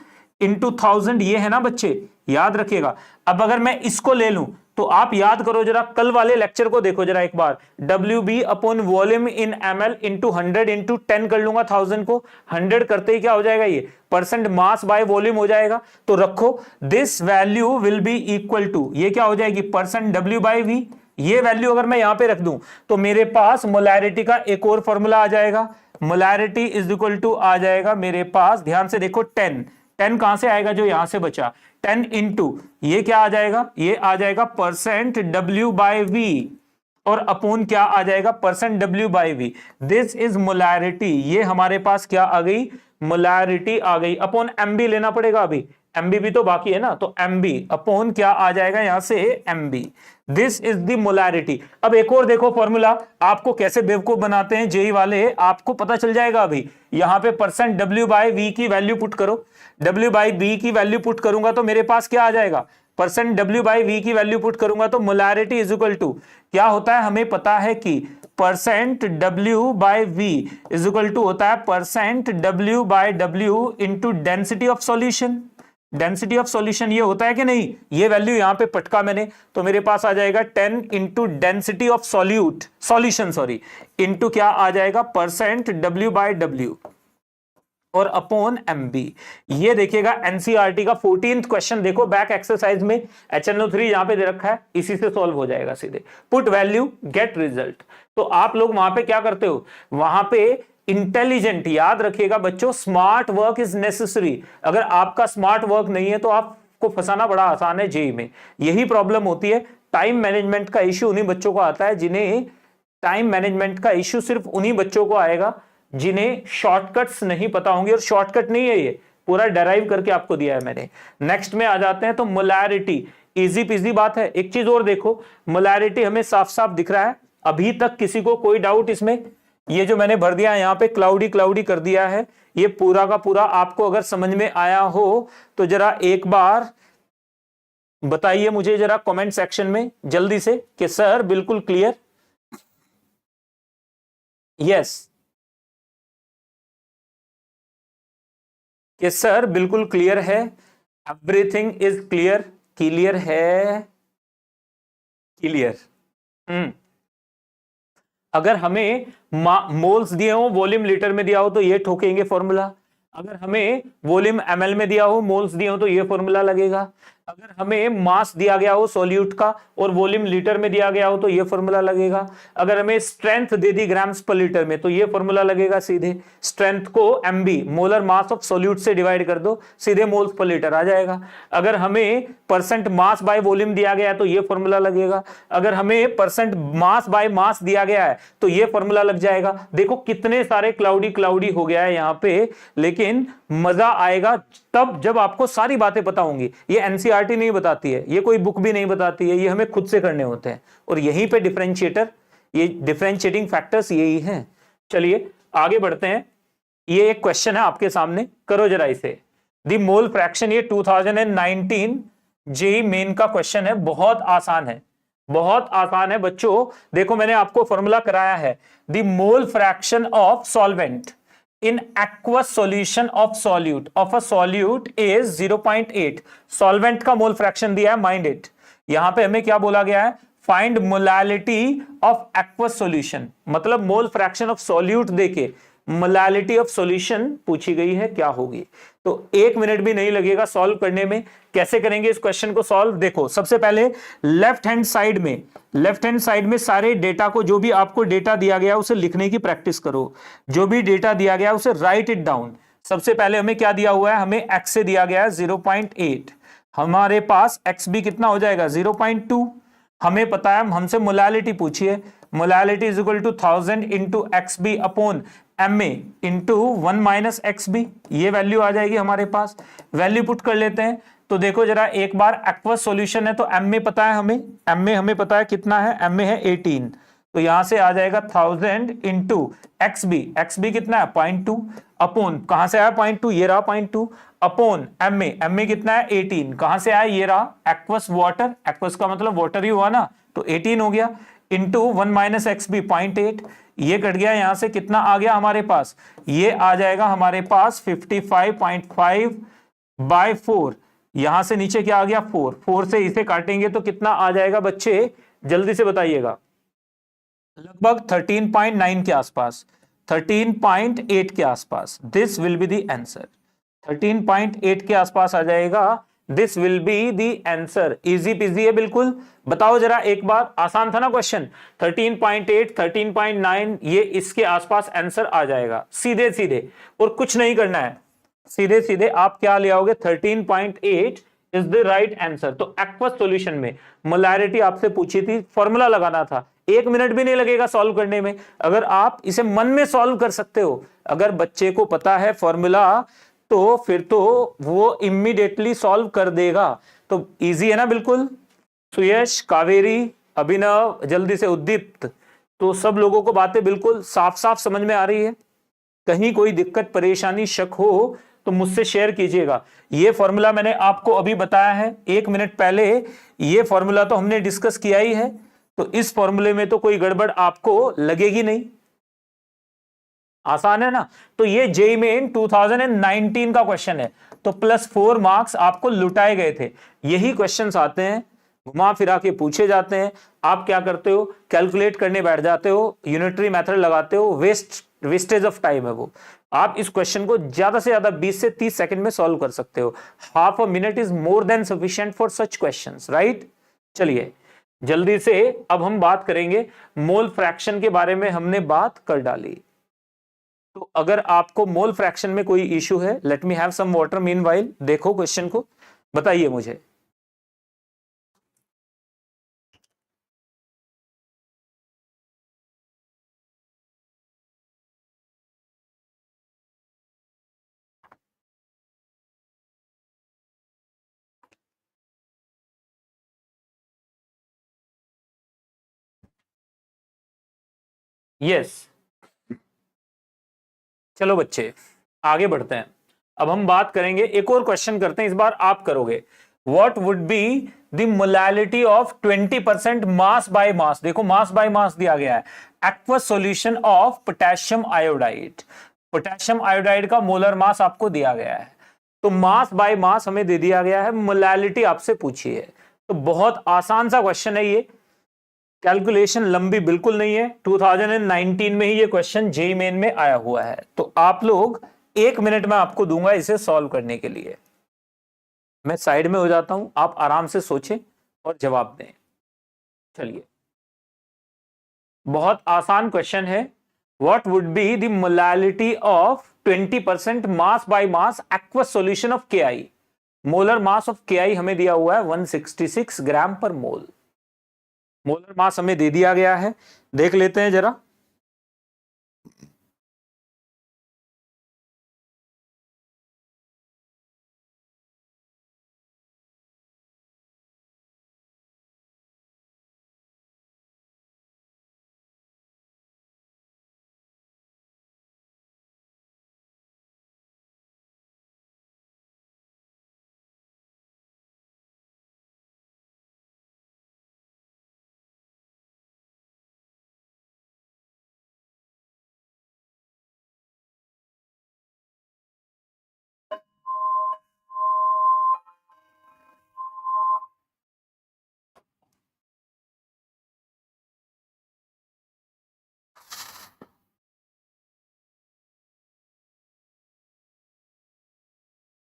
A: into 1000, ये है ना बच्चे, याद रखिएगा। अब अगर मैं इसको ले लूं तो आप याद करो जरा, कल वाले लेक्चर को देखो जरा एक बार, W B upon volume in ml into 100 into 10 कर लूंगा 1000 को, 100 करते ही क्या हो जाएगा, ये परसेंट मास बाय वॉल्यूम हो जाएगा। तो रखो this value will be equal to, ये क्या हो जाएगी परसेंट डब्ल्यू बाई वी। ये वैल्यू अगर मैं यहां पे रख दूं तो मेरे पास मोलैरिटी का एक और फॉर्मूला आ जाएगा। मोलैरिटी इज इक्वल टू आ जाएगा मेरे पास, ध्यान से देखो 10 कहां से आएगा, जो यहां से बचा 10 इंटू ये क्या आ जाएगा, ये आ जाएगा परसेंट डब्ल्यू बाई वी, और अपोन क्या आ जाएगा percent W by V. This is molarity, ये हमारे पास क्या आ गई, मोलैरिटी आ गई। अपोन एमबी लेना पड़ेगा, अभी एमबी भी तो बाकी है ना, तो एमबी अपोन क्या आ जाएगा यहां से MB. This is the molarity. अब एक और देखो फॉर्मूला, आपको कैसे बेवकूफ बनाते हैं जेई वाले, आपको पता चल जाएगा। अभी यहां पे परसेंट डब्ल्यू बाई वी की वैल्यू पुट करो, डब्ल्यू बाई वी की वैल्यू पुट करूंगा तो मेरे पास क्या आ जाएगा, परसेंट डब्ल्यू बाई वी की वैल्यू पुट करूंगा तो मोलैरिटी इज इक्वल टू क्या होता है, हमें पता है कि percent W by V is equal to होता है percent W by W into density of solution. Density of solution ये होता है कि नहीं, ये वैल्यू यहां पे पटका मैंने, तो मेरे पास आ जाएगा 10 into density of solution sorry, into क्या आ जाएगा परसेंट डब्ल्यू बाई डब्ल्यू और अपॉन एमबी। ये देखिएगा एनसीईआरटी का 14th क्वेश्चन, देखो बैक एक्सरसाइज में HNO3 यहां पे दे रखा है, इसी से सॉल्व हो जाएगा सीधे। Put value get result. तो आप लोग वहां पे क्या करते हो, वहां पे इंटेलिजेंट, याद रखिएगा बच्चों, स्मार्ट वर्क इज नेसेसरी। अगर आपका स्मार्ट वर्क नहीं है तो आपको फंसाना बड़ा आसान है जेईई में। यही प्रॉब्लम होती है, टाइम मैनेजमेंट का इश्यू उन्हीं बच्चों को आता है जिन्हें, टाइम मैनेजमेंट का इश्यू सिर्फ उन्हीं बच्चों को आएगा जिन्हें शॉर्टकट्स नहीं पता होंगे, और शॉर्टकट नहीं है, ये पूरा डराइव करके आपको दिया है मैंने। नेक्स्ट में आ जाते हैं, तो मोलैरिटी इजी पीजी बात है। एक चीज और देखो, मोलैरिटी हमें साफ साफ दिख रहा है, अभी तक किसी को कोई डाउट इसमें, ये जो मैंने भर दिया है यहां पे क्लाउडी क्लाउडी कर दिया है, ये पूरा का पूरा आपको अगर समझ में आया हो तो जरा एक बार बताइए मुझे जरा कमेंट सेक्शन में जल्दी से कि सर बिल्कुल क्लियर। यस कि सर बिल्कुल क्लियर है, एवरीथिंग इज क्लियर, क्लियर है, क्लियर। अगर हमें मोल्स दिए हो, वॉल्यूम लीटर में दिया हो तो ये ठोकेंगे फॉर्मूला। अगर हमें वॉल्यूम एमएल में दिया हो, मोल्स दिए हो तो ये फॉर्मूला लगेगा। अगर हमें मास दिया गया हो सॉल्यूट का और वॉल्यूम लीटर में दिया गया हो तो ये फॉर्मूला लगेगा। अगर हमें स्ट्रेंथ दे दी ग्राम्स पर लीटर में तो ये फॉर्मूला लगेगा सीधे। स्ट्रेंथ को MB molar mass of solute से डिवाइड कर दो, सीधे मोल्स पर लीटर आ जाएगा। अगर हमें परसेंट मास बाय वॉल्यूम दिया गया है तो ये फॉर्मूला लगेगा। अगर हमें परसेंट मास बाय मास दिया गया है तो ये फॉर्मूला लग जाएगा। देखो कितने सारे क्लाउडी क्लाउडी हो गया है यहां पे, लेकिन मजा आएगा तब जब आपको सारी बातें पता होंगी। ये एनसीईआरटी नहीं बताती है, ये कोई बुक भी नहीं बताती है, ये हमें खुद से करने होते हैं। और यहीं पे डिफरेंशिएटर, ये डिफरेंशिएटिंग फैक्टर्स यही हैं। चलिए आगे बढ़ते हैं। ये एक क्वेश्चन है आपके सामने, करो जरा इसे। द मोल फ्रैक्शन, ये 2019 जेईई मेन का क्वेश्चन है। बहुत आसान है, बहुत आसान है बच्चों। देखो मैंने आपको फॉर्मूला कराया है, the mole fraction of solvent in aqueous solution of a solute is 0.8। Solvent का मोल फ्रैक्शन दिया है, माइंड इट। यहां पे हमें क्या बोला गया है, find molality of aqueous solution, मतलब मोल फ्रैक्शन ऑफ सॉल्यूट देके मोलालिटी ऑफ सॉल्यूशन पूछी गई है, क्या होगी। तो 1 मिनट भी नहीं लगेगा सॉल्व करने में। कैसे करेंगे इस क्वेश्चन को सॉल्व, देखो सबसे पहले लेफ्ट हैंड साइड में सारे डेटा को, जो भी आपको डेटा दिया गया उसे लिखने की प्रैक्टिस करो। जो भी डेटा दिया गया उसे राइट इट डाउन। सबसे पहले हमें क्या दिया हुआ है, हमें एक्स से दिया गया है 0.8, हमारे पास एक्स भी कितना हो जाएगा 0.2। हमें पता है, हमसे मोलालिटी पूछी है, molality is equal to 1000 into X B upon M A into 1 minus X B, ये वैल्यू आ जाएगी हमारे पास। वैल्यू पुट कर लेते हैं तो देखो जरा एक बार, एक्वस सॉल्यूशन है तो एम ए पता है हमें, एम ए हमें पता है कितना है, एम ए है 18, तो यहां से आ जाएगा 1000 इंटू एक्स बी कितना है 0.2 अपॉन, कहां से आया 0.2, ये रहा 0.2 अपॉन एम ए कितना है 18, कहां से आया ये रहा एक्वस वाटर, एक्वस का मतलब वाटर ही हुआ ना, तो 18 हो गया, इंटू 1 माइनस एक्स बी 0.8, ये कट गया, यहां से कितना आ गया हमारे पास, ये आ जाएगा हमारे पास 55.5 बाय 4, यहां से नीचे क्या आ गया 4 से इसे काटेंगे तो कितना आ जाएगा बच्चे, जल्दी से बताइएगा, लगभग 13.9 के आसपास, 13.8 के आसपास। This will be the answer, 13.8 के आसपास आ जाएगा, this will be the answer. Easy peasy है बिल्कुल। बताओ जरा एक बार, आसान था ना क्वेश्चन, 13.8 13.9 ये इसके आसपास आंसर आ जाएगा सीधे सीधे, और कुछ नहीं करना है, सीधे सीधे आप क्या ले आओगे 13.8 इज द राइट आंसर। तो एक्वस सॉल्यूशन में मोलैरिटी आपसे पूछी थी, फॉर्मूला लगाना था, 1 मिनट भी नहीं लगेगा सॉल्व करने में। अगर आप इसे मन में सॉल्व कर सकते हो, अगर बच्चे को पता है फॉर्मूला तो फिर तो वो इमीडिएटली सॉल्व कर देगा। तो इजी है ना बिल्कुल। सुयश, कावेरी, अभिनव, जल्दी से उद्दीप्त, तो सब लोगों को बातें बिल्कुल साफ साफ समझ में आ रही है। कहीं कोई दिक्कत परेशानी शक हो तो मुझसे शेयर कीजिएगा। ये फॉर्मूला मैंने आपको अभी बताया है 1 मिनट पहले, ये फॉर्मूला तो हमने डिस्कस किया ही है, तो इस फॉर्मूले में तो कोई गड़बड़ आपको लगेगी नहीं, आसान है ना। तो ये जेईई मेन 2019 का क्वेश्चन है, तो +4 मार्क्स आपको लुटाए गए थे। यही क्वेश्चंस आते हैं, घुमा फिरा के पूछे जाते हैं, आप क्या करते हो, कैलकुलेट करने बैठ जाते हो, यूनिटरी मेथड लगाते हो, वेस्टेज ऑफ टाइम है वो। आप इस क्वेश्चन को ज्यादा से ज्यादा 20 से 30 सेकंड में सॉल्व कर सकते हो। Half a minute is more than sufficient for such questions, right. चलिए जल्दी से अब हम बात करेंगे, मोल फ्रैक्शन के बारे में हमने बात कर डाली। तो अगर आपको मोल फ्रैक्शन में कोई इश्यू है, let me have some water meanwhile, देखो क्वेश्चन को, बताइए मुझे। यस, चलो बच्चे आगे बढ़ते हैं। अब हम बात करेंगे, एक और क्वेश्चन करते हैं, इस बार आप करोगे। What would be the molality of 20% mass by mass, देखो मास बाय मास दिया गया है, aqueous solution of potassium iodide. Potassium iodide का मोलर मास आपको दिया गया है, तो मास बाय मास हमें दे दिया गया है, मोलैलिटी आपसे पूछी है। तो बहुत आसान सा क्वेश्चन है ये, कैलकुलेशन लंबी बिल्कुल नहीं है। 2019 में ही ये क्वेश्चन जेईई मेन में आया हुआ है। तो आप लोग 1 मिनट में आपको दूंगा इसे सॉल्व करने के लिए। मैं साइड में हो जाता हूं, आप आराम से सोचें और जवाब दें। चलिए, बहुत आसान क्वेश्चन है। What would be the molality of 20% mass by mass aqueous solution of KI? Molar mass of KI हमें दिया हुआ है 166 ग्राम पर मोल। मोलर मास हमें दे दिया गया है, देख लेते हैं जरा।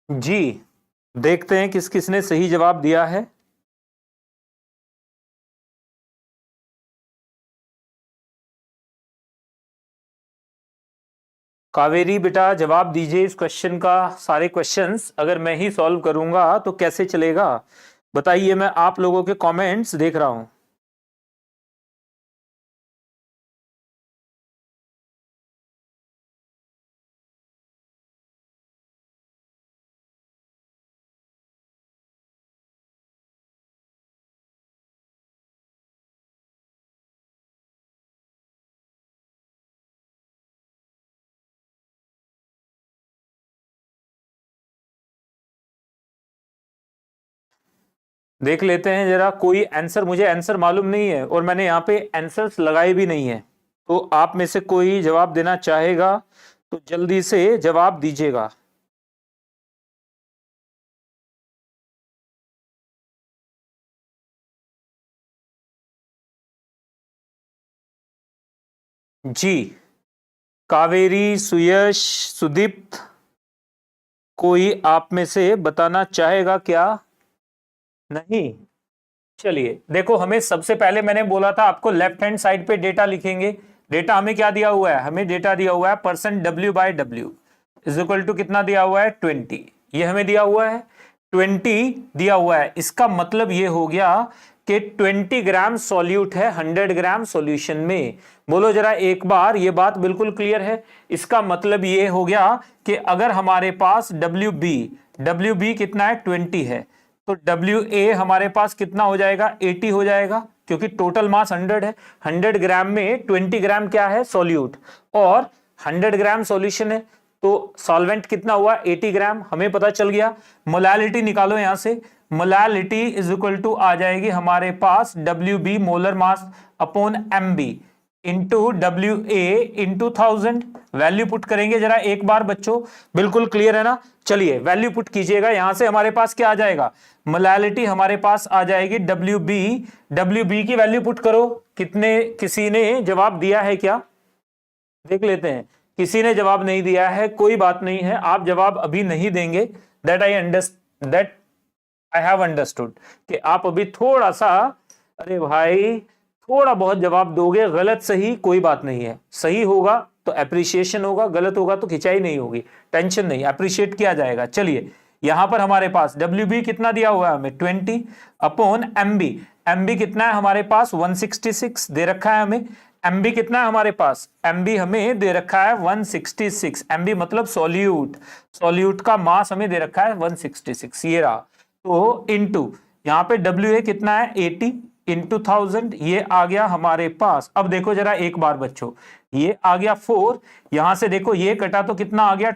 A: जी, देखते हैं किस किसने सही जवाब दिया है। कावेरी बेटा जवाब दीजिए इस क्वेश्चन का। सारे क्वेश्चंस अगर मैं ही सॉल्व करूंगा तो कैसे चलेगा, बताइए। मैं आप लोगों के कमेंट्स देख रहा हूं। देख लेते हैं जरा, कोई आंसर, मुझे आंसर मालूम नहीं है और मैंने यहां पे आंसर्स लगाए भी नहीं है। तो आप में से कोई जवाब देना चाहेगा तो जल्दी से जवाब दीजिएगा। जी, कावेरी, सुयश, सुदीप्त, कोई आप में से बताना चाहेगा क्या? नहीं। चलिए देखो, हमें सबसे पहले मैंने बोला था आपको लेफ्ट हैंड साइड पे डेटा लिखेंगे। डेटा हमें क्या दिया हुआ है? हमें डेटा दिया हुआ है %W/W इज इक्वल टू कितना दिया हुआ है? 20। ये हमें दिया हुआ है 20 दिया हुआ है। इसका मतलब ये हो गया कि 20 ग्राम सॉल्यूट है 100 ग्राम सॉल्यूशन में। बोलो जरा एक बार, ये बात बिल्कुल क्लियर है। इसका मतलब ये हो गया कि अगर हमारे पास WB कितना है? 20 है, तो WA हमारे पास कितना हो जाएगा? 80 हो जाएगा, क्योंकि टोटल मास 100 है। 100 ग्राम में 20 ग्राम क्या है? सॉल्यूट, और 100 ग्राम सॉल्यूशन है, तो सॉल्वेंट कितना हुआ? 80 ग्राम। हमें पता चल गया। मोलैलिटी निकालो यहां से। मोलैलिटी इज इक्वल टू आ जाएगी हमारे पास WB molar mass upon MB into WA into 1000। Value put करेंगे जरा एक बार बच्चों, बिल्कुल क्लियर है ना? चलिए वैल्यू पुट कीजिएगा। यहां से हमारे पास क्या आ जाएगा? मोलैलिटी हमारे पास आ जाएगी WB की वैल्यू पुट करो। किसी ने जवाब दिया है क्या? देख लेते हैं। किसी ने जवाब नहीं दिया है, कोई बात नहीं है। आप जवाब अभी नहीं देंगे, दैट आई हैव अंडरस्टूड कि आप अभी थोड़ा सा, अरे भाई, थोड़ा बहुत जवाब दोगे। गलत सही कोई बात नहीं है। सही होगा तो एप्रिसिएशन होगा, गलत होगा तो खिंचाई नहीं होगी। टेंशन नहीं, एप्रिशिएट किया जाएगा। चलिए, यहां पर हमारे पास WB कितना दिया हुआ है? हमें 20 अपॉन MB कितना है हमारे पास? 166 दे रखा है हमें। MB कितना है हमारे पास? MB हमें दे रखा है 166। MB मतलब सॉल्यूट का मास हमें दे रखा है 166, ये रहा। तो इंटू यहां पे WA कितना है? 80 इंटू 1000, ये आ गया हमारे पास। अब देखो जरा एक बार बच्चों, ये आ गया 4, यहां से देखो ये कटा तो कितना आ गया?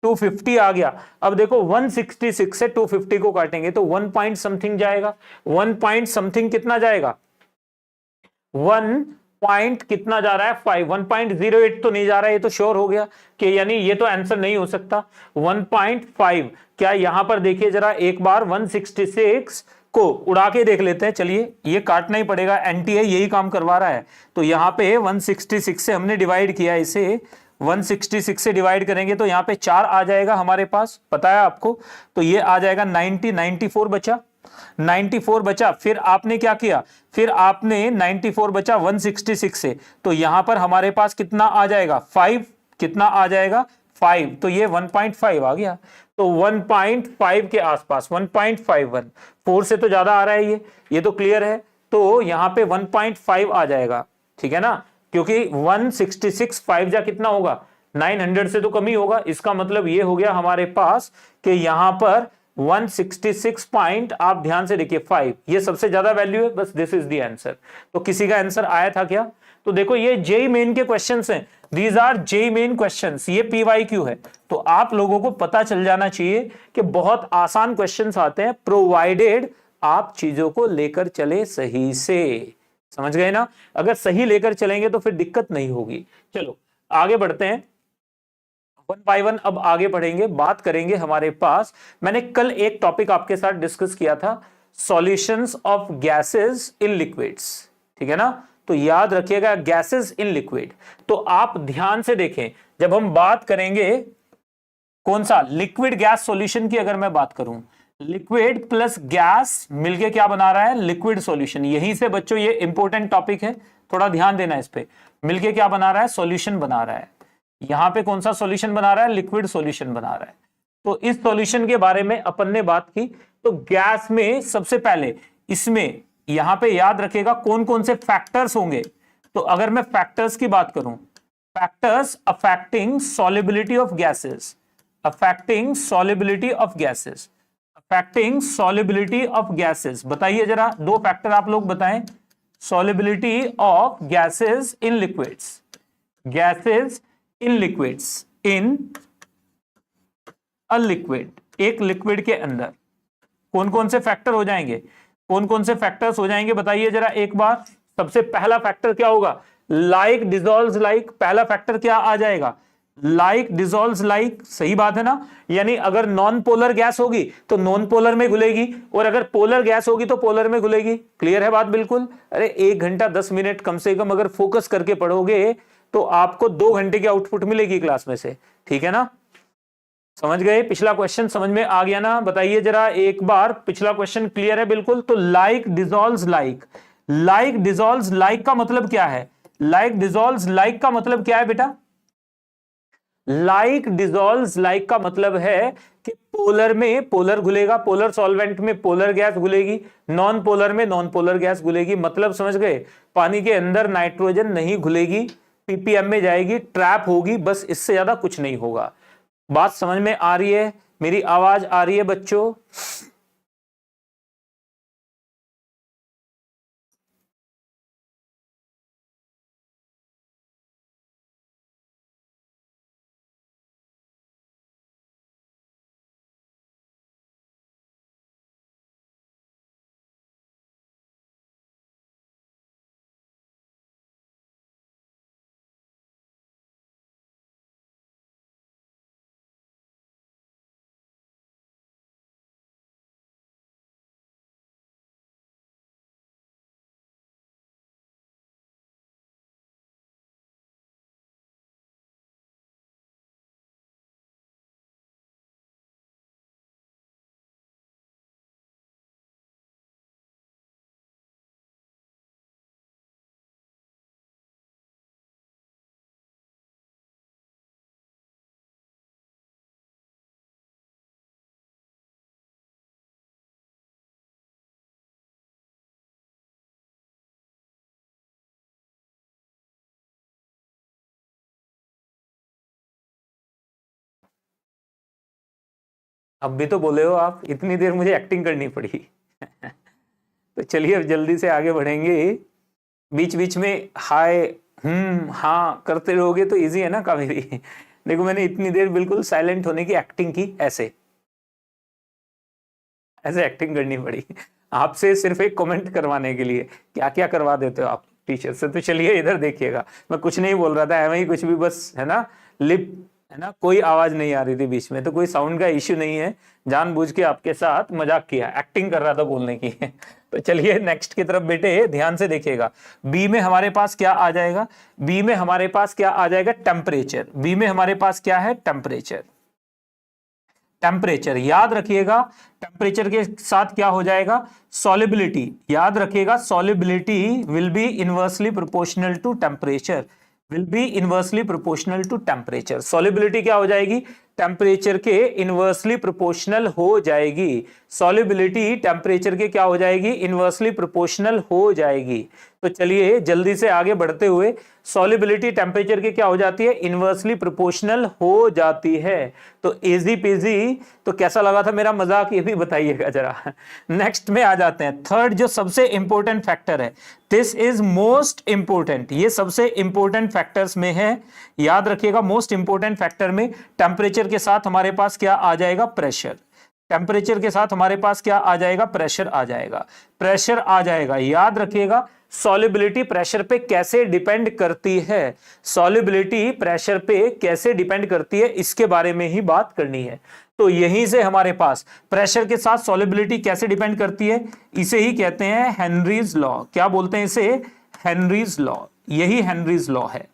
A: 250 आ गया। अब देखो 166 से 250 को काटेंगे तो 1 पॉइंट समथिंग जाएगा। 1 पॉइंट समथिंग कितना जाएगा? 1 पॉइंट कितना जा रहा है 5, 1.08 तो नहीं जा रहा है, ये तो श्योर हो गया कि यानी ये तो आंसर नहीं हो सकता। 1.5 क्या यहां पर देखिए जरा एक बार 166 को उड़ा के देख लेते हैं। चलिए ये काटना ही पड़ेगा, एनटीए यही काम करवा रहा है। तो यहां पे 166 से हमने डिवाइड किया, इसे 166 से डिवाइड करेंगे तो यहां पे 4 आ जाएगा हमारे पास, पता है आपको। तो ये आ जाएगा 90, 94 बचा, 94 बचा। फिर आपने क्या किया, फिर आपने 94 बचा 166 से, तो यहां पर हमारे पास कितना आ जाएगा 5, कितना आ जाएगा 5, तो ये 1.5 आ गया। तो 1.5 के आसपास 1.51, 4 से तो ज्यादा आ रहा है ये तो क्लियर है। तो यहां पे 1.5 आ जाएगा, ठीक है ना, क्योंकि 166 5 जा कितना होगा 900 से तो कम ही होगा। इसका मतलब ये हो गया हमारे पास कि यहां पर 166 पॉइंट, आप ध्यान से देखिए 5, ये सबसे ज्यादा वैल्यू है, बस दिस इज द आंसर। तो किसी का आंसर आया था क्या? तो देखो ये जेई मेन के क्वेश्चंस हैं, these are JEE Main questions, ये पीवाईक्यू है। तो आप लोगों को पता चल जाना चाहिए कि बहुत आसान क्वेश्चंस आते हैं, प्रोवाइडेड आप चीजों को लेकर चले सही से। समझ गए ना? अगर सही लेकर चलेंगे तो फिर दिक्कत नहीं होगी। चलो आगे बढ़ते हैं, वन बाय वन अब आगे बढ़ेंगे, बात करेंगे हमारे पास। मैंने कल एक टॉपिक आपके साथ डिस्कस किया था, solutions of gases in liquids, ठीक है ना। तो याद रखिएगा गैसेस इन लिक्विड। तो आप ध्यान से देखें, जब हम बात करेंगे कौन सा लिक्विड गैस सॉल्यूशन की, अगर मैं बात करूं लिक्विड प्लस गैस मिलके क्या बना रहा है लिक्विड सॉल्यूशन। यहीं से बच्चों ये इंपॉर्टेंट टॉपिक है, थोड़ा ध्यान देना इस पे। मिलके क्या बना रहा है सॉल्यूशन बना रहा है। यहां पे कौन सा सॉल्यूशन बना रहा है लिक्विड सॉल्यूशन बना रहा है। तो इस सॉल्यूशन के बारे में अपन ने बात की। तो गैस में सबसे पहले इसमें यहां पे याद रखेगा कौन कौन से फैक्टर्स होंगे। तो अगर मैं फैक्टर्स की बात करूं, factors affecting solubility of gases, affecting solubility of gases, affecting solubility of gases, बताइए जरा दो फैक्टर आप लोग बताएं। Solubility of gases in liquids, gases in liquids, in a liquid, एक लिक्विड के अंदर कौन कौन से फैक्टर हो जाएंगे, कौन कौन से फैक्टर्स हो जाएंगे बताइए जरा एक बार। सबसे पहला फैक्टर क्या होगा लाइक डिसॉल्व्स लाइक, पहला फैक्टर क्या आ जाएगा लाइक डिसॉल्व्स लाइक, सही बात है ना। यानी अगर नॉन पोलर गैस होगी तो नॉन पोलर में घुलेगी, और अगर पोलर गैस होगी तो पोलर में घुलेगी। क्लियर है बात बिल्कुल। अरे 1 घंटा 10 मिनट कम से कम अगर फोकस करके पढ़ोगे तो आपको 2 घंटे की आउटपुट मिलेगी क्लास में से, ठीक है ना। समझ गए? पिछला क्वेश्चन समझ में आ गया ना? बताइए जरा एक बार, पिछला क्वेश्चन क्लियर है बिल्कुल। तो like dissolves like, like dissolves like का मतलब क्या है, लाइक डिसॉल्व्स लाइक का मतलब क्या है बेटा? लाइक डिसॉल्व्स लाइक का मतलब है कि पोलर में पोलर घुलेगा, पोलर सॉल्वेंट में पोलर गैस घुलेगी, नॉन पोलर में नॉन पोलर गैस घुलेगी। मतलब समझ गए? पानी के अंदर नाइट्रोजन नहीं घुलेगी, पीपीएम में जाएगी, ट्रैप होगी, बस इससे ज्यादा कुछ नहीं होगा। बात समझ में आ रही है? मेरी आवाज आ रही है बच्चों? अब भी तो बोले हो आप, इतनी देर मुझे एक्टिंग करनी पड़ी। तो चलिए अब जल्दी से आगे बढ़ेंगे। बीच बीच में हाय हाँ करते रहोगे तो इजी है ना कावेरी। देखो मैंने इतनी देर बिल्कुल साइलेंट होने की एक्टिंग की, ऐसे ऐसे एक्टिंग करनी पड़ी आपसे सिर्फ एक कमेंट करवाने के लिए। क्या क्या करवा देते हो आप, टीचर से। तो चलिए इधर देखिएगा, मैं कुछ नहीं बोल रहा था, ऐਵੇਂ ही कुछ भी बस है ना, लिप है ना, कोई आवाज नहीं आ रही थी बीच में, तो कोई साउंड का इश्यू नहीं है, जानबूझ के आपके साथ मजाक किया, एक्टिंग कर रहा था बोलने की। तो चलिए नेक्स्ट की तरफ बेटे ध्यान से देखिएगा। बी में हमारे पास क्या आ जाएगा, बी में हमारे पास क्या आ जाएगा, टेम्परेचर। बी में हमारे पास क्या है, टेम्परेचर। टेम्परेचर याद रखिएगा, टेम्परेचर के साथ क्या हो जाएगा, सॉलिबिलिटी। याद रखिएगा, solubility will be inversely proportional to temperature, will be inversely proportional to temperature. Solubility क्या हो जाएगी, टेम्परेचर के इनवर्सली प्रोपोर्शनल हो जाएगी। सॉलिबिलिटी टेम्परेचर के क्या हो जाएगी, इनवर्सली प्रोपोर्शनल हो जाएगी। तो चलिए जल्दी से आगे बढ़ते हुए, सॉलिबिलिटी टेम्परेचर के क्या हो जाती है, इनवर्सली प्रोपोर्शनल हो जाती है। तो इजी पीजी। तो कैसा लगा था मेरा मजाक, ये भी बताइएगा जरा। नेक्स्ट में आ जाते हैं, थर्ड जो सबसे इंपॉर्टेंट फैक्टर है, दिस इज मोस्ट इंपॉर्टेंट, ये सबसे इंपॉर्टेंट फैक्टर्स में है। याद रखिएगा, मोस्ट इंपॉर्टेंट फैक्टर में टेम्परेचर के साथ हमारे पास क्या आ जाएगा, प्रेशर। टेम्परेचर के साथ हमारे पास क्या आ जाएगा, प्रेशर आ जाएगा, प्रेशर आ जाएगा। याद रखिएगा, सॉलिबिलिटी प्रेशर पे कैसे डिपेंड करती है, सॉलिबिलिटी प्रेशर पे कैसे डिपेंड करती है, इसके बारे में ही बात करनी है। तो यहीं से हमारे पास प्रेशर के साथ सॉलिबिलिटी कैसे डिपेंड करती है, इसे ही कहते हैं हेनरीज लॉ। क्या बोलते हैं इसे, हेनरीज लॉ। यही हेनरीज लॉ है।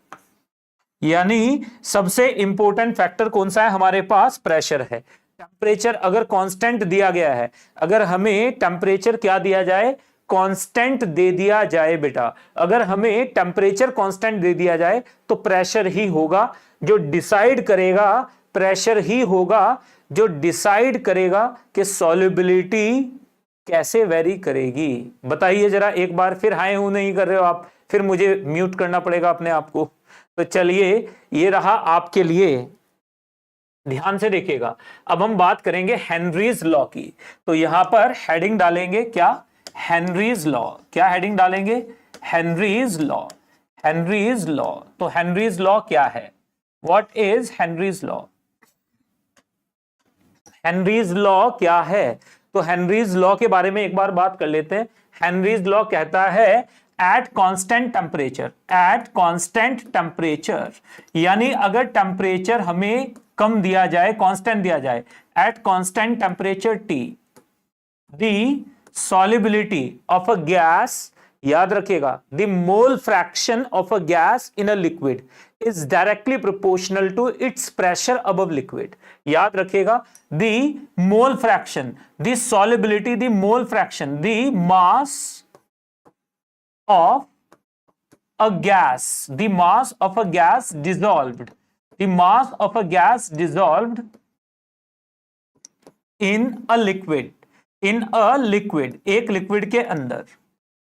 A: यानी सबसे इंपॉर्टेंट फैक्टर कौन सा है हमारे पास, प्रेशर है। टेम्परेचर अगर कांस्टेंट दिया गया है, अगर हमें टेम्परेचर क्या दिया जाए, कांस्टेंट दे दिया जाए बेटा, अगर हमें टेम्परेचर कांस्टेंट दे दिया जाए तो प्रेशर ही होगा जो डिसाइड करेगा, प्रेशर ही होगा जो डिसाइड करेगा कि सॉल्युबिलिटी कैसे वेरी करेगी। बताइए जरा एक बार, फिर हाय हूं नहीं कर रहे हो आप, फिर मुझे म्यूट करना पड़ेगा अपने आप को। तो चलिए ये रहा आपके लिए, ध्यान से देखिएगा। अब हम बात करेंगे हेनरीज लॉ की। तो यहां पर हेडिंग डालेंगे क्या, हेनरीज लॉ। क्या हेडिंग डालेंगे, हेनरीज लॉ, हेनरीज लॉ। तो हेनरीज लॉ क्या है, what is Henry's law, Henry's law क्या है। तो हेनरीज लॉ के बारे में एक बार बात कर लेते हैं। हेनरीज लॉ कहता है at constant temperature, at constant temperature, यानी अगर टेम्परेचर हमें कम दिया जाए, कांस्टेंट दिया जाए, at constant temperature T, the solubility of a gas, याद रखिएगा, the mole fraction of a gas in a liquid is directly proportional to its pressure above liquid। याद रखिएगा, the mole fraction, the solubility, the mole fraction, the mass of a gas, the mass of a gas dissolved, the mass of a gas dissolved in a liquid, in a liquid, एक liquid के अंदर,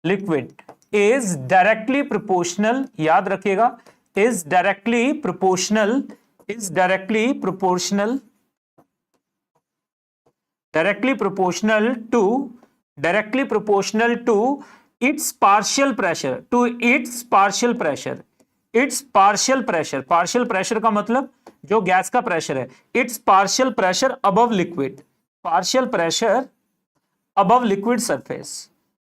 A: liquid is directly proportional, याद रखिएगा, is directly proportional, is directly proportional, directly proportional to, directly proportional to its partial pressure, to its partial pressure, its partial pressure, partial pressure का मतलब जो gas का pressure है, its partial pressure above liquid, partial pressure above liquid surface,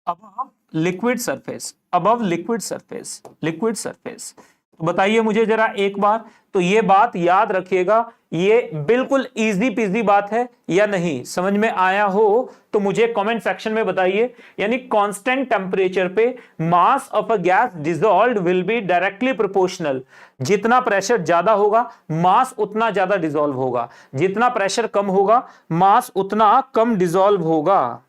A: above liquid surface, above liquid surface, liquid surface। तो बताइए मुझे जरा एक बार, तो ये बात याद रखिएगा, ये बिल्कुल इजी पीजी बात है या नहीं, समझ में आया हो तो मुझे कमेंट सेक्शन में बताइए। यानी कांस्टेंट टेम्परेचर पे mass of a gas dissolved will be directly proportional, जितना प्रेशर ज्यादा होगा मास उतना ज्यादा डिसॉल्व होगा, जितना प्रेशर कम होगा मास उतना कम डिसॉल्व होगा,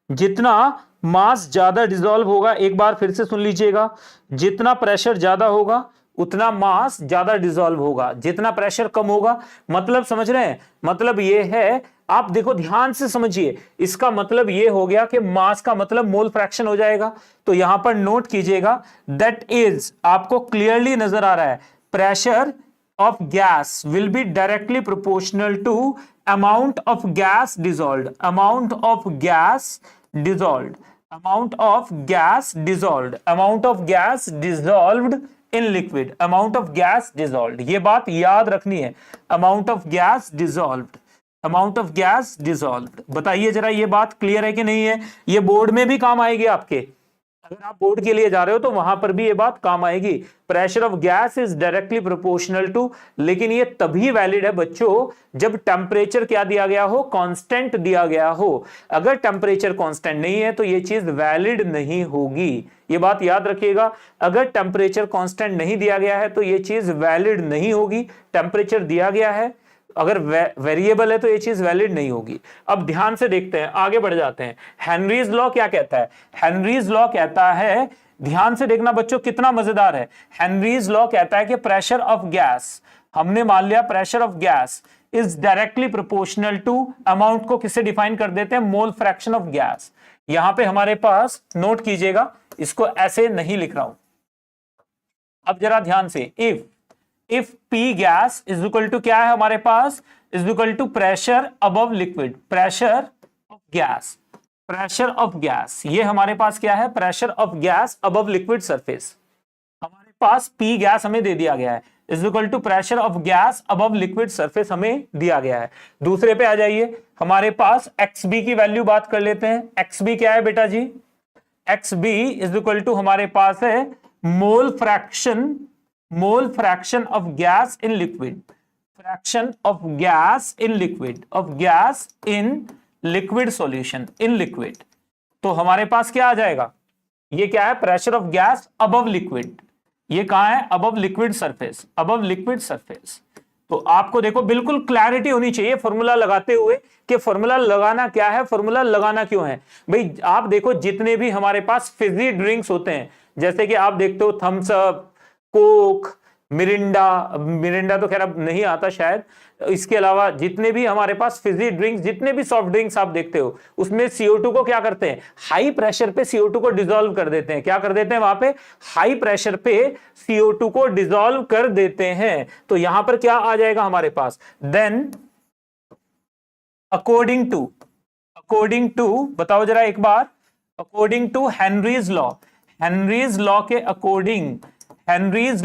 A: जितना मास ज्यादा डिसॉल्व होगा, एक बार फिर से सुन लीजिएगा, जितना प्रेशर ज्यादा होगा उतना मास ज्यादा डिसॉल्व होगा, जितना प्रेशर कम होगा, मतलब समझ रहे हैं, मतलब ये है, आप देखो ध्यान से समझिए, इसका मतलब ये हो गया कि मास का मतलब मोल फ्रैक्शन हो जाएगा। तो यहां पर नोट कीजिएगा, दैट इज, आपको क्लियरली नजर आ रहा है, pressure of gas will be directly proportional to amount of gas dissolved, amount of gas dissolved, amount of gas dissolved, amount of gas dissolved in liquid, amount of gas dissolved, ये बात याद रखनी है, amount of gas dissolved, amount of gas dissolved। बताइए जरा ये बात clear है कि नहीं है, ये बोर्ड में भी काम आएगी आपके, अगर आप बोर्ड के लिए जा रहे हो तो वहां पर भी ये बात काम आएगी। Pressure of gas is directly proportional to, लेकिन ये तभी वैलिड है बच्चों जब टेम्परेचर क्या दिया गया हो, कांस्टेंट दिया गया हो। अगर टेम्परेचर कांस्टेंट नहीं है तो ये चीज वैलिड नहीं होगी, ये बात याद रखिएगा। अगर टेम्परेचर कांस्टेंट नहीं दिया गया है तो ये चीज वैलिड नहीं होगी। टेम्परेचर दिया गया है, अगर वेरिएबल है तो ये चीज वैलिड नहीं होगी। अब ध्यान से देखते हैं, आगे बढ़ जाते हैं। हेनरीज लॉ क्या कहता है? हेनरीज लॉ कहता है, ध्यान से देखना बच्चों कितना मजेदार है। हेनरीज लॉ कहता है कि प्रेशर ऑफ गैस, हमने मान लिया pressure of gas is directly proportional to, amount को किससे डिफाइन कर देते हैं? Mole fraction of gas. यहां पे हमारे पास नोट कीजिएगा, इसको ऐसे नहीं लिख रहा हूं। अब जरा ध्यान से, if P gas is equal to क्या है हमारे पास? Is equal to pressure above liquid, pressure of gas, pressure of gas, ये हमारे पास क्या है? Pressure of gas above liquid surface. हमारे पास P गैस हमें दे दिया गया है, is equal to pressure of gas above liquid surface हमें दिया गया है। दूसरे पे आ जाइए, हमारे पास XB की वैल्यू बात कर लेते हैं। XB क्या है बेटा जी? XB इज इक्वल टू हमारे पास है mole fraction of gas in liquid, fraction of gas in liquid, of gas in liquid solution, in liquid. तो हमारे पास क्या आ जाएगा? ये क्या है? Pressure of gas above liquid. ये कहां है? Above liquid surface, above liquid surface. तो आपको देखो बिल्कुल क्लैरिटी होनी चाहिए फॉर्मूला लगाते हुए कि फॉर्मूला लगाना क्या है, फॉर्मूला लगाना क्यों है। भाई आप देखो जितने भी हमारे पास फिजी ड्रिंक्स होते हैं, जैसे कि आप देखते हो थम्स अप, कोक, मिरिंडा तो खैर अब नहीं आता शायद, इसके अलावा जितने भी हमारे पास फिजी ड्रिंक्स, जितने भी सॉफ्ट ड्रिंक्स आप देखते हो, उसमें CO2 को क्या करते हैं? हाई प्रेशर पे CO2 को डिसॉल्व कर देते हैं। क्या कर देते हैं? वहां पे हाई प्रेशर पे CO2 को डिसॉल्व कर देते हैं। तो यहां पर क्या आ जाएगा हमारे पास? देन अकॉर्डिंग टू बताओ जरा एक बार, according to Henry's law, Henry's law के अकॉर्डिंग, हेनरीज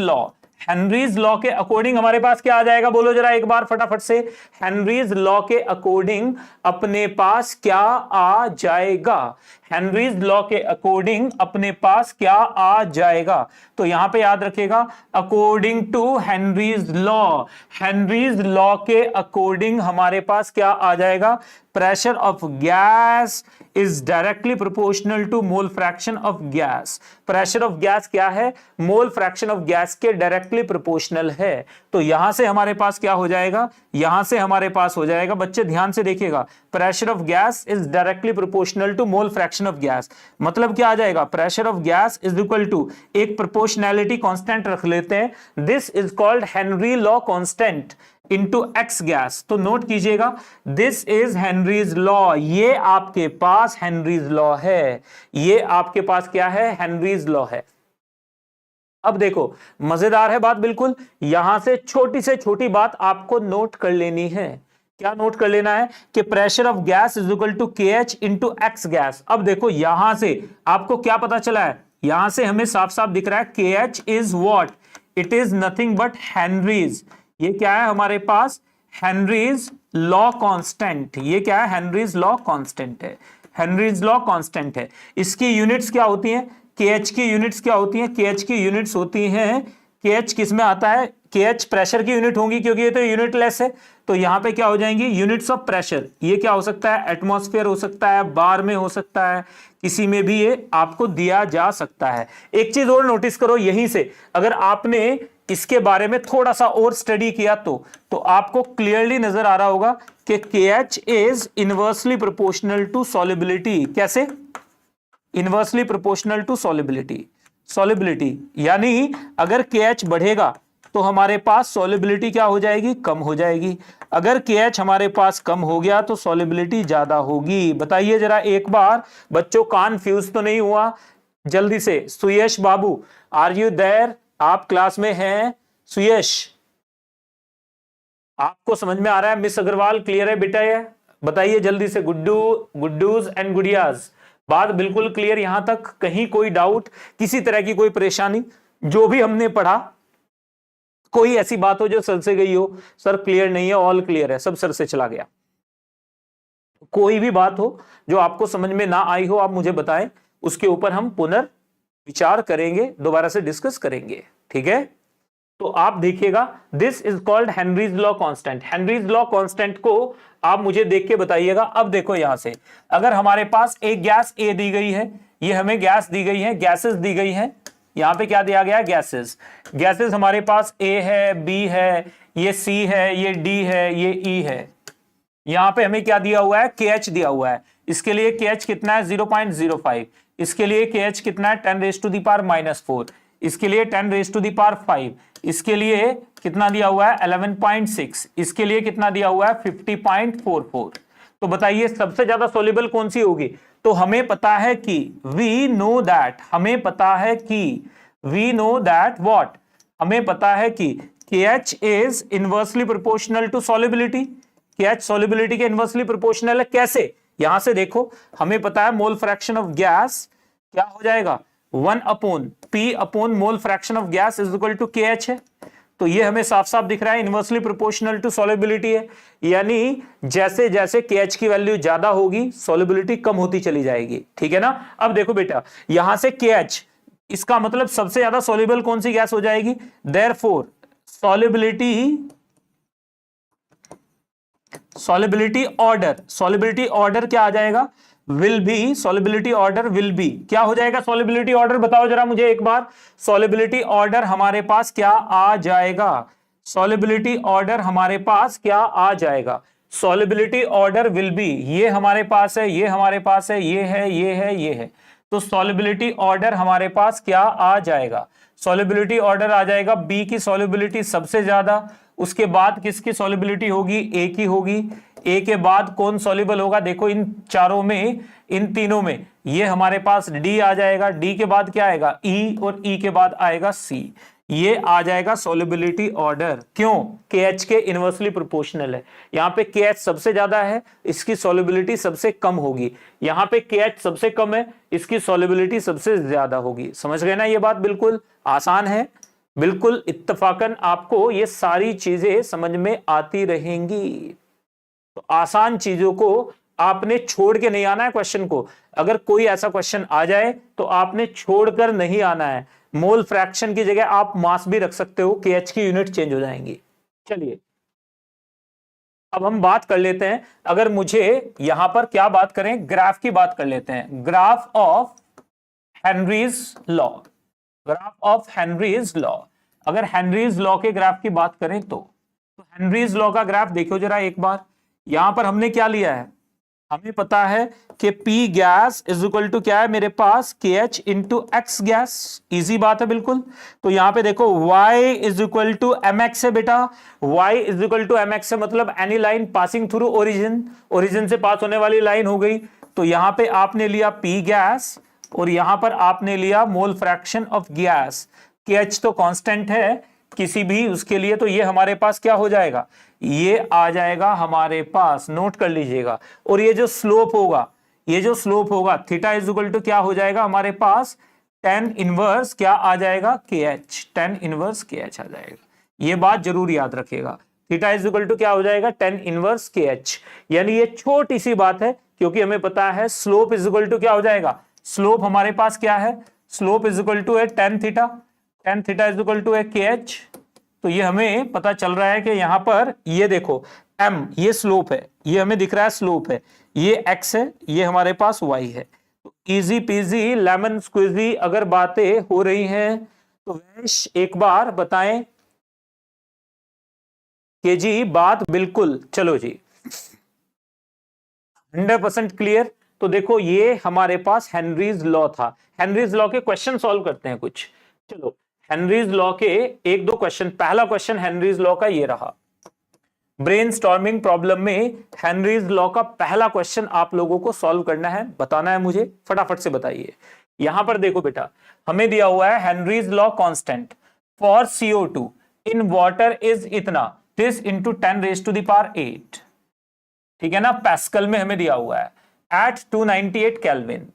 A: लॉ के अकॉर्डिंग हमारे पास क्या आ जाएगा? बोलो जरा एक बार फटाफट से। हेनरीज लॉ के अकॉर्डिंग अपने पास क्या आ जाएगा? हेनरीज लॉ के अकॉर्डिंग अपने पास क्या आ जाएगा? तो यहां पे याद रखिएगा, according to Henry's law, Henry's law के अकॉर्डिंग हमारे पास क्या आ जाएगा? Pressure of gas is directly proportional to mole fraction of gas. Pressure of gas क्या है? मोल फ्रैक्शन ऑफ गैस के डायरेक्टली प्रोपोर्शनल है। तो यहां से हमारे पास क्या हो जाएगा? यहां से हमारे पास हो जाएगा, बच्चे ध्यान से देखिएगा, pressure of gas is directly proportional to mole fraction of gas. मतलब क्या आ जाएगा? Pressure of gas is equal to, एक प्रोपोर्शनैलिटी कांस्टेंट रख लेते हैं, this is called Henry law constant into X gas. तो नोट कीजिएगा, दिस इज हेनरीज लॉ, ये आपके पास हेनरीज लॉ है, ये आपके पास क्या है? हेनरीज लॉ है। अब देखो मजेदार है बात बिल्कुल, यहां से छोटी बात आपको नोट कर लेनी है। क्या नोट कर लेना है? कि pressure of gas is equal to KH into X gas. अब देखो यहां से आपको क्या पता चला है? यहां से हमें साफ साफ दिख रहा है KH is what? It is nothing but Henrys. ये क्या है हमारे पास? Henry's law constant. ये क्या है? हेनरीज लॉ कांस्टेंट है, हेनरीज लॉ कांस्टेंट है। इसकी यूनिट्स क्या होती हैं? KH की यूनिट्स क्या होती हैं? KH की यूनिट्स होती हैं, KH किस में आता है? KH प्रेशर की यूनिट होंगी क्योंकि ये तो यूनिटलेस है। तो यहां पे क्या हो जाएंगी? Units of pressure. ये क्या हो सकता है? एटमॉस्फेयर हो सकता है, बार में हो सकता है, किसी में भी ये आपको दिया जा सकता है। एक चीज और नोटिस करो, यहीं से अगर आपने इसके बारे में थोड़ा सा और स्टडी किया तो आपको क्लियरली नजर आ रहा होगा कि KH is inversely proportional to solubility. कैसे? इनवर्सली प्रोपोर्शनल टू सॉल्युबिलिटी, यानी अगर KH बढ़ेगा तो हमारे पास सॉल्युबिलिटी क्या हो जाएगी? कम हो जाएगी। अगर KH हमारे पास कम हो गया तो सॉल्युबिलिटी ज्यादा होगी। बताइए जरा एक बार, बच्चों कन्फ्यूज तो नहीं हुआ? जल्दी से सुयश बाबू, आर यू देयर? आप क्लास में हैं? सुयश, आपको समझ में आ रहा है? मिस अग्रवाल क्लियर है बेटा? ये बताइए जल्दी से, गुड्डूज एंड गुड़ियाज, बात बिल्कुल क्लियर यहां तक? कहीं कोई डाउट, किसी तरह की कोई परेशानी? जो भी हमने पढ़ा कोई ऐसी बात हो जो सर से गई हो, सर क्लियर नहीं है, ऑल क्लियर है, सब सर से चला गया? कोई भी बात हो जो आपको समझ में ना आई हो, आप मुझे बताएं, उसके ऊपर हम विचार करेंगे, दोबारा से डिस्कस करेंगे, ठीक है। तो आप देखिएगा, this is called Henry's law constant. Henry's law constant को आप मुझे देख के बताइएगा। अब देखो यहां से, अगर हमारे पास एक गैस ए दी गई है, ये हमें गैस दी गई है, गैसेस दी गई है, यहां पे क्या दिया गया है, गैसेस। गैसेस हमारे पास ए है, बी है, ये सी है, ये डी है, ये ई है। यहां पे हमें क्या दिया हुआ है, KH दिया हुआ है। इसके लिए KH कितना है, 0.05। इसके लिए KH कितना है, 10⁻⁻⁴। इसके लिए 10⁻⁵। इसके लिए कितना दिया हुआ है, 11.6। इसके लिए कितना दिया हुआ है, 50.44। तो बताइए सबसे ज्यादा सोल्यूबल कौन सी होगी। तो हमें पता है कि वी नो दैट, हमें पता है कि वी नो दैट व्हाट, हमें पता है कि KH is inversely proportional to solubility. KH solubility के इनवर्सली प्रोपोर्शनल है। कैसे, यहां से देखो, हमें पता है मोल फ्रैक्शन ऑफ गैस क्या हो जाएगा, 1/P mole fraction of gas is equal to KH है। तो ये हमें साफ साफ दिख रहा है इनवर्सली प्रोपोर्शनल टू सॉल्युबिलिटी है। यानी जैसे जैसे KH की वैल्यू ज्यादा होगी सॉल्युबिलिटी कम होती चली जाएगी, ठीक है ना। अब देखो बेटा, यहां से KH, इसका मतलब सबसे ज्यादा सॉल्युबल कौन सी गैस हो जाएगी, देयरफॉर सॉल्युबिलिटी ऑर्डर क्या आ जाएगा, will be, solubility order will be, क्या हो जाएगा सॉल्युबिलिटी ऑर्डर, बताओ जरा मुझे एक बार। सॉल्युबिलिटी ऑर्डर हमारे पास क्या आ जाएगा, सॉल्युबिलिटी ऑर्डर हमारे पास क्या आ जाएगा, सॉल्युबिलिटी ऑर्डर विल बी, ये हमारे पास है, ये हमारे पास है, ये है, ये है, ये है। तो सॉल्युबिलिटी ऑर्डर हमारे पास क्या आ जाएगा, सॉल्युबिलिटी ऑर्डर आ जाएगा बी की सॉल्युबिलिटी सबसे ज्यादा, उसके बाद किसकी सॉल्युबिलिटी होगी, ए की होगी। ए के बाद कौन सॉल्युबल होगा, देखो इन चारों में, इन तीनों में, ये हमारे पास डी आ जाएगा, डी के बाद क्या आएगा, ई, और ई के बाद आएगा सी। ये आ जाएगा सॉल्युबिलिटी ऑर्डर। क्यों, KH के इनवर्सली प्रोपोर्शनल है। यहां पे KH सबसे ज्यादा है, इसकी सॉल्युबिलिटी सबसे कम होगी। यहां पे KH सबसे कम है, इसकी सॉल्युबिलिटी सबसे ज्यादा होगी। समझ गए ना, ये बात बिल्कुल आसान है, बिल्कुल इत्तफाकन आपको ये सारी चीजें समझ में आती रहेंगी। तो आसान चीजों को आपने छोड़ के नहीं आना है क्वेश्चन को। अगर कोई ऐसा क्वेश्चन आ जाए तो आपने छोड़कर नहीं आना है। मोल फ्रैक्शन की जगह आप मास भी रख सकते हो, KH की यूनिट चेंज हो जाएंगी। चलिए अब हम बात कर लेते हैं, अगर मुझे यहां पर क्या बात करें, ग्राफ की बात कर लेते हैं, graph of Henry's law, graph of Henry's law. अगर हेनरीज लॉ के ग्राफ की बात करें तो हेनरीज लॉ का ग्राफ देखो जरा एक बार। यहां पर हमने क्या लिया है, हमें पता है कि P gas is equal to क्या है मेरे पास, KH into X gas. Easy बात है बिल्कुल। तो यहां पे देखो Y is equal to MX है बेटा, Y is equal to MX है, मतलब any line passing through origin, origin से पास होने वाली लाइन हो गई। तो यहां पे आपने लिया P गैस और यहां पर आपने लिया मोल फ्रैक्शन ऑफ गैस। KH तो कांस्टेंट है किसी भी उसके लिए, तो ये हमारे पास क्या हो जाएगा, ये आ जाएगा हमारे पास, नोट कर लीजिएगा। और ये जो स्लोप होगा, ये जो स्लोप होगा थीटा इज इक्वल टू क्या हो जाएगा हमारे पास, tan इनवर्स क्या आ जाएगा, KH, tan इनवर्स KH आ जाएगा। ये बात जरूर याद रखिएगा, थीटा इज इक्वल टू क्या हो जाएगा, tan इनवर्स KH। यानी ये छोटी सी बात है, क्योंकि हमें पता है स्लोप इज इक्वल टू क्या हो जाएगा, स्लोप हमारे पास क्या है, स्लोप इज इक्वल टू है tan theta, tan theta is equal to है KH। तो ये हमें पता चल रहा है कि यहां पर ये देखो m, ये स्लोप है, ये हमें दिख रहा है स्लोप है, ये x है, ये हमारे पास y है। तो इजी पीजी लेमन स्क्विजी अगर बातें हो रही हैं तो वैश एक बार बताएं कि जी बात बिल्कुल, चलो जी 100% क्लियर। तो देखो ये हमारे पास हेनरीज लॉ था। हेनरीज लॉ के क्वेश्चन सॉल्व करते हैं कुछ। चलो हेनरीज लॉ के एक दो क्वेश्चन, पहला क्वेश्चन हेनरीज लॉ का ये रहा। ब्रेनस्टॉर्मिंग प्रॉब्लम में हेनरीज लॉ का पहला क्वेश्चन आप लोगों को सॉल्व करना है, बताना है मुझे, फटाफट से बताइए। यहां पर देखो बेटा, हमें दिया हुआ है Henry's law constant for CO2 in water is इतना, दिस इंटू 10⁸ ठीक है ना, पैस्कल में हमें दिया हुआ है, at 298 kelvin.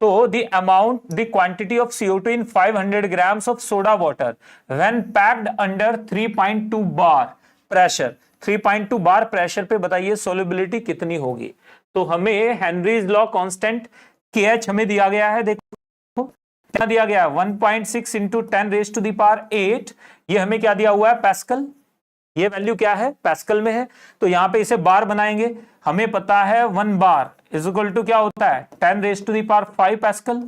A: So the amount, the quantity of CO2 in 500 grams of soda water when packed under 3.2 bar pressure, 3.2 bar pressure पे बताइए सोल्युबिलिटी कितनी होगी। तो हमें हेनरीज लॉ कांस्टेंट KH हमें दिया गया है, देखो कितना दिया गया है 1.6 into 10 raise to the power 8, ये हमें क्या दिया हुआ है पैस्कल, ये वैल्यू क्या है पैस्कल में है। तो यहां पे इसे बार बनाएंगे, हमें पता है 1 बार इज इक्वल टू क्या होता है 10 raise to the power 5 pascal.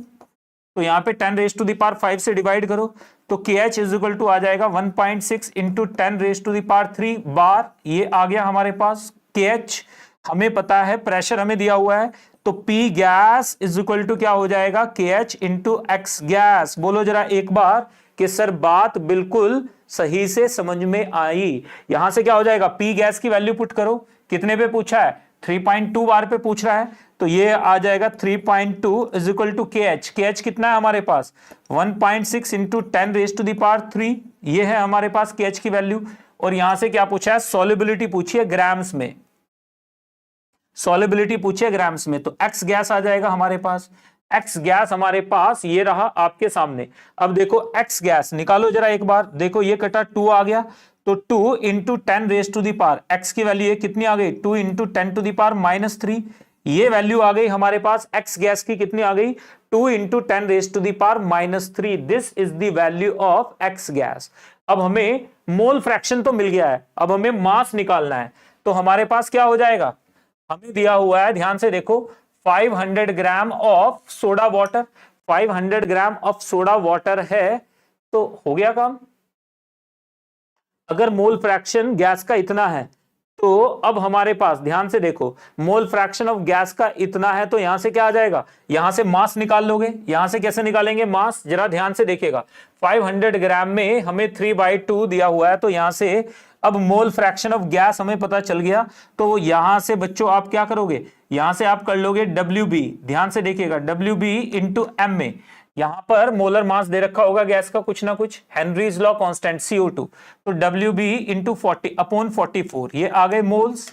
A: तो यहाँ पे 10 रेज टू द पावर 5 से डिवाइड करो तो KH इज इक्वल टू आ जाएगा 1.6 into 10 raise to the power 3 bar, ये आ गया हमारे पास KH। हमें पता है प्रेशर हमें दिया हुआ है, तो P gas is equal to क्या हो जाएगा KH इंटू X गैस। बोलो जरा एक बार कि सर बात बिल्कुल सही से समझ में आई। यहां से क्या हो जाएगा P गैस की वैल्यू पुट करो, कितने पे पूछा है 3.2 बार पे पूछ रहा है, तो ये आ जाएगा 3.2 is equal to KH। KH कितना है हमारे पास 1.6 into 10 raise to the power 3, ये है हमारे पास KH की वैल्यू। और यहां से क्या पूछा है सॉल्युबिलिटी पूछी है ग्राम्स में, सॉल्युबिलिटी पूछी है ग्राम्स में, तो X गैस आ जाएगा हमारे पास। X गैस हमारे पास ये रहा आपके सामने। अब देखो X गैस निकालो जरा एक बार, देखो ये कटा 2 आ गया, तो 2 into 10 raise to the power X की वैल्यू कितनी आ गई 2 इंटू 10 टू दी पावर -3, ये वैल्यू आ गई हमारे पास X गैस की कितनी आ गई 2 into 10 raise to the power -3। This is the value of X gas. अब हमें मोल फ्रैक्शन तो मिल गया है, अब हमें मास निकालना है, तो हमारे पास क्या हो जाएगा, हमें दिया हुआ है ध्यान से देखो 500 gram of soda water, 500 gram of soda water है, तो हो गया काम। अगर मोल फ्रैक्शन गैस का इतना है तो अब हमारे पास ध्यान से देखो मोल फ्रैक्शन ऑफ गैस का इतना है, तो यहां से क्या आ जाएगा, यहां से मास निकाल लोगे। यहां से कैसे निकालेंगे मास, जरा ध्यान से देखिएगा 500 ग्राम में हमें 3/2 दिया हुआ है, तो यहां से अब मोल फ्रैक्शन ऑफ गैस हमें पता चल गया। तो यहां से बच्चों आप क्या करोगे, यहां से आप कर लोगे WB, ध्यान से देखिएगा WB इंटू M में यहां पर मोलर मास दे रखा होगा गैस का कुछ ना कुछ, हेनरीज लॉ कांस्टेंट CO2, तो WB इंटू 40/44, ये आ गए मोल्स,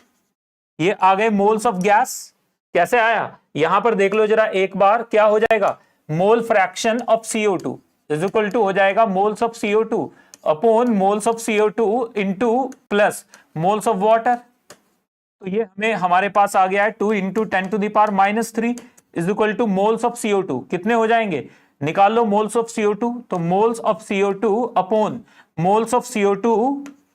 A: ये आ गए मोल्स ऑफ गैस। कैसे आया, यहां पर देख लो जरा एक बार, क्या हो जाएगा mole fraction of CO2 is equal to हो जाएगा moles of CO2 upon moles of CO2 into plus moles of water. तो ये हमें हमारे पास आ गया है 2 into 10 to the power -3 is equal to moles of CO2, कितने हो जाएंगे, निकाल लो मोल्स ऑफ CO2, तो moles of CO2 upon moles of CO2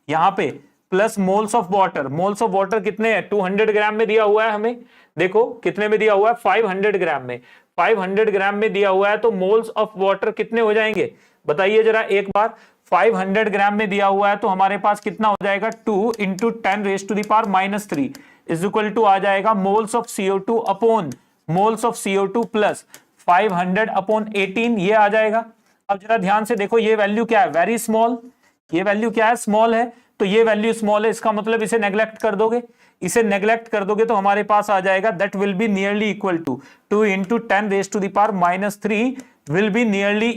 A: यहां पे plus moles of water. Moles of water कितने हैं 200 ग्राम में दिया हुआ है हमें, देखो कितने में दिया हुआ है 500 ग्राम में, 500 ग्राम में दिया हुआ है, तो मोल्स ऑफ वाटर कितने हो जाएंगे बताइए जरा एक बार, 500 ग्राम में दिया हुआ है तो हमारे पास कितना हो जाएगा 2 into 10 raise to the power -3 is equal to आ जाएगा moles of CO2 upon moles of CO2 plus 500 upon 18, ये आ जाएगा। अब जरा ध्यान से देखो ये वैल्यू क्या है वेरी स्मॉल, ये वैल्यू क्या है स्मॉल है, तो ये वैल्यू स्मॉल है, इसका मतलब इसे नेग्लेक्ट कर दोगे, इसे नेग्लेक्ट कर दोगे तो हमारे पास आ जाएगा that will be nearly equal to 2 into 10 raise to the power -3 will be nearly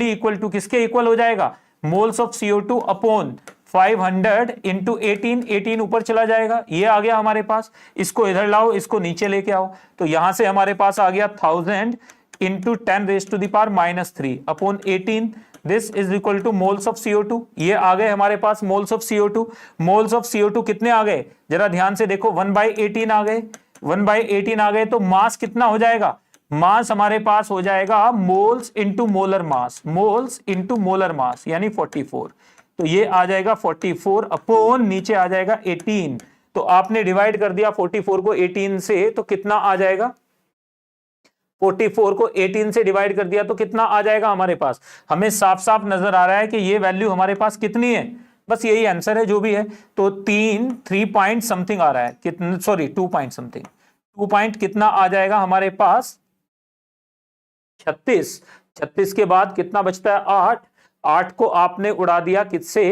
A: equal to किसके इक्वल हो जाएगा moles of CO2 upon 500 into 18 ऊपर चला जाएगा, ये आ गया हमारे पास। इसको इधर लाओ, इसको नीचे लेके आओ, तो यहां से हमारे पास आ गया 1000 into 10 raise to the power -3 upon 18, this is equal to moles of CO2। ये आ गए हमारे पास moles of CO2। Moles of CO2 कितने आ गए जरा ध्यान से देखो 1/18 आ गए, 1/18 आ गए, तो मास कितना हो जाएगा, मास हमारे पास हो जाएगा moles into molar mass, moles into molar mass यानी 44, तो ये आ जाएगा 44 अपॉन नीचे आ जाएगा 18, तो आपने डिवाइड कर दिया 44 को 18 से, तो कितना आ जाएगा 44 को 18 से डिवाइड कर दिया तो कितना आ जाएगा हमारे पास, हमें साफ साफ नजर आ रहा है कि ये वैल्यू हमारे पास कितनी है, बस यही आंसर है जो भी है, तो 3 पॉइंट समथिंग आ रहा है, कितना सॉरी 2 पॉइंट समथिंग, 2 पॉइंट कितना आ जाएगा हमारे पास 36, 36 के बाद कितना बचता है 8, 8 को आपने उड़ा दिया किससे,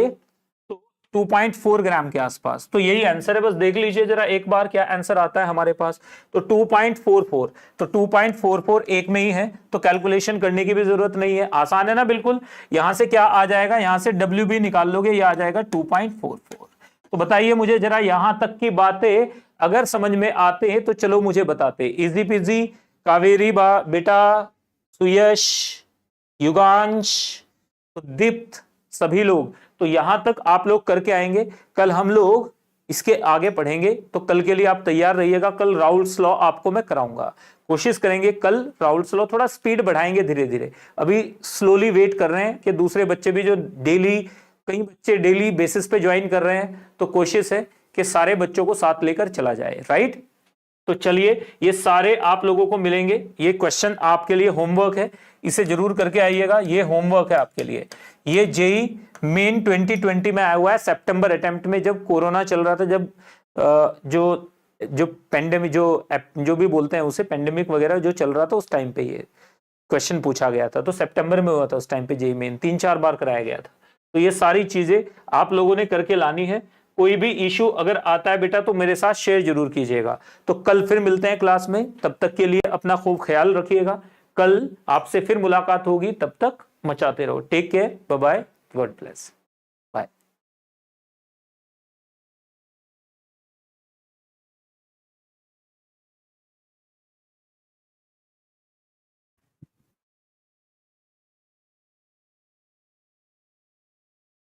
A: तो 2.4 ग्राम के आसपास, तो यही आंसर है, बस देख लीजिए जरा एक बार क्या आंसर आता है हमारे पास, तो 2.44, तो 2.44 एक में ही है, तो कैलकुलेशन करने की भी जरूरत नहीं है, आसान है ना बिल्कुल। यहां से क्या आ जाएगा, यहां से WB निकाल लोगे, ये आ जाएगा 2.44। तो बताइए मुझे जरा यहां तक की बातें अगर समझ में आते हैं तो चलो मुझे बताते, इजी पीजी, कावेरी बेटा, सुयश, युगांश, दीप्त, सभी लोग, तो यहां तक आप लोग करके आएंगे। कल हम लोग इसके आगे पढ़ेंगे। तो कल के लिए आप तैयार रहिएगा, कल राउल्स लॉ आपको मैं कराऊंगा, कोशिश करेंगे कल राउल्स लॉ, थोड़ा स्पीड बढ़ाएंगे धीरे धीरे, अभी स्लोली वेट कर रहे हैं कि दूसरे बच्चे भी जो डेली, कई बच्चे डेली बेसिस पे ज्वाइन कर रहे हैं, तो कोशिश है कि सारे बच्चों को साथ लेकर चला जाए, राइट। तो चलिए ये सारे आप लोगों को मिलेंगे, ये क्वेश्चन आपके लिए होमवर्क है, इसे जरूर करके आइएगा, ये होमवर्क है आपके लिए। ये जेई मेन 2020 में आया हुआ है, सितंबर अटेम्प्ट में, जब कोरोना चल रहा था, जब जो पेंडेमिक, जो भी बोलते हैं उसे, पेंडेमिक वगैरह जो चल रहा था, उस टाइम पे ये क्वेश्चन पूछा गया था। तो सितंबर में हुआ था उस टाइम पे, जेई मेन 3-4 बार कराया गया था। तो ये सारी चीजें आप लोगों ने करके लानी है। कोई भी इशू अगर आता है बेटा तो मेरे साथ शेयर जरूर कीजिएगा। तो कल फिर मिलते हैं क्लास में, तब तक के लिए अपना खूब ख्याल रखिएगा, कल आपसे फिर मुलाकात होगी, तब तक मचाते रहो। Take care, bye bye, God bless.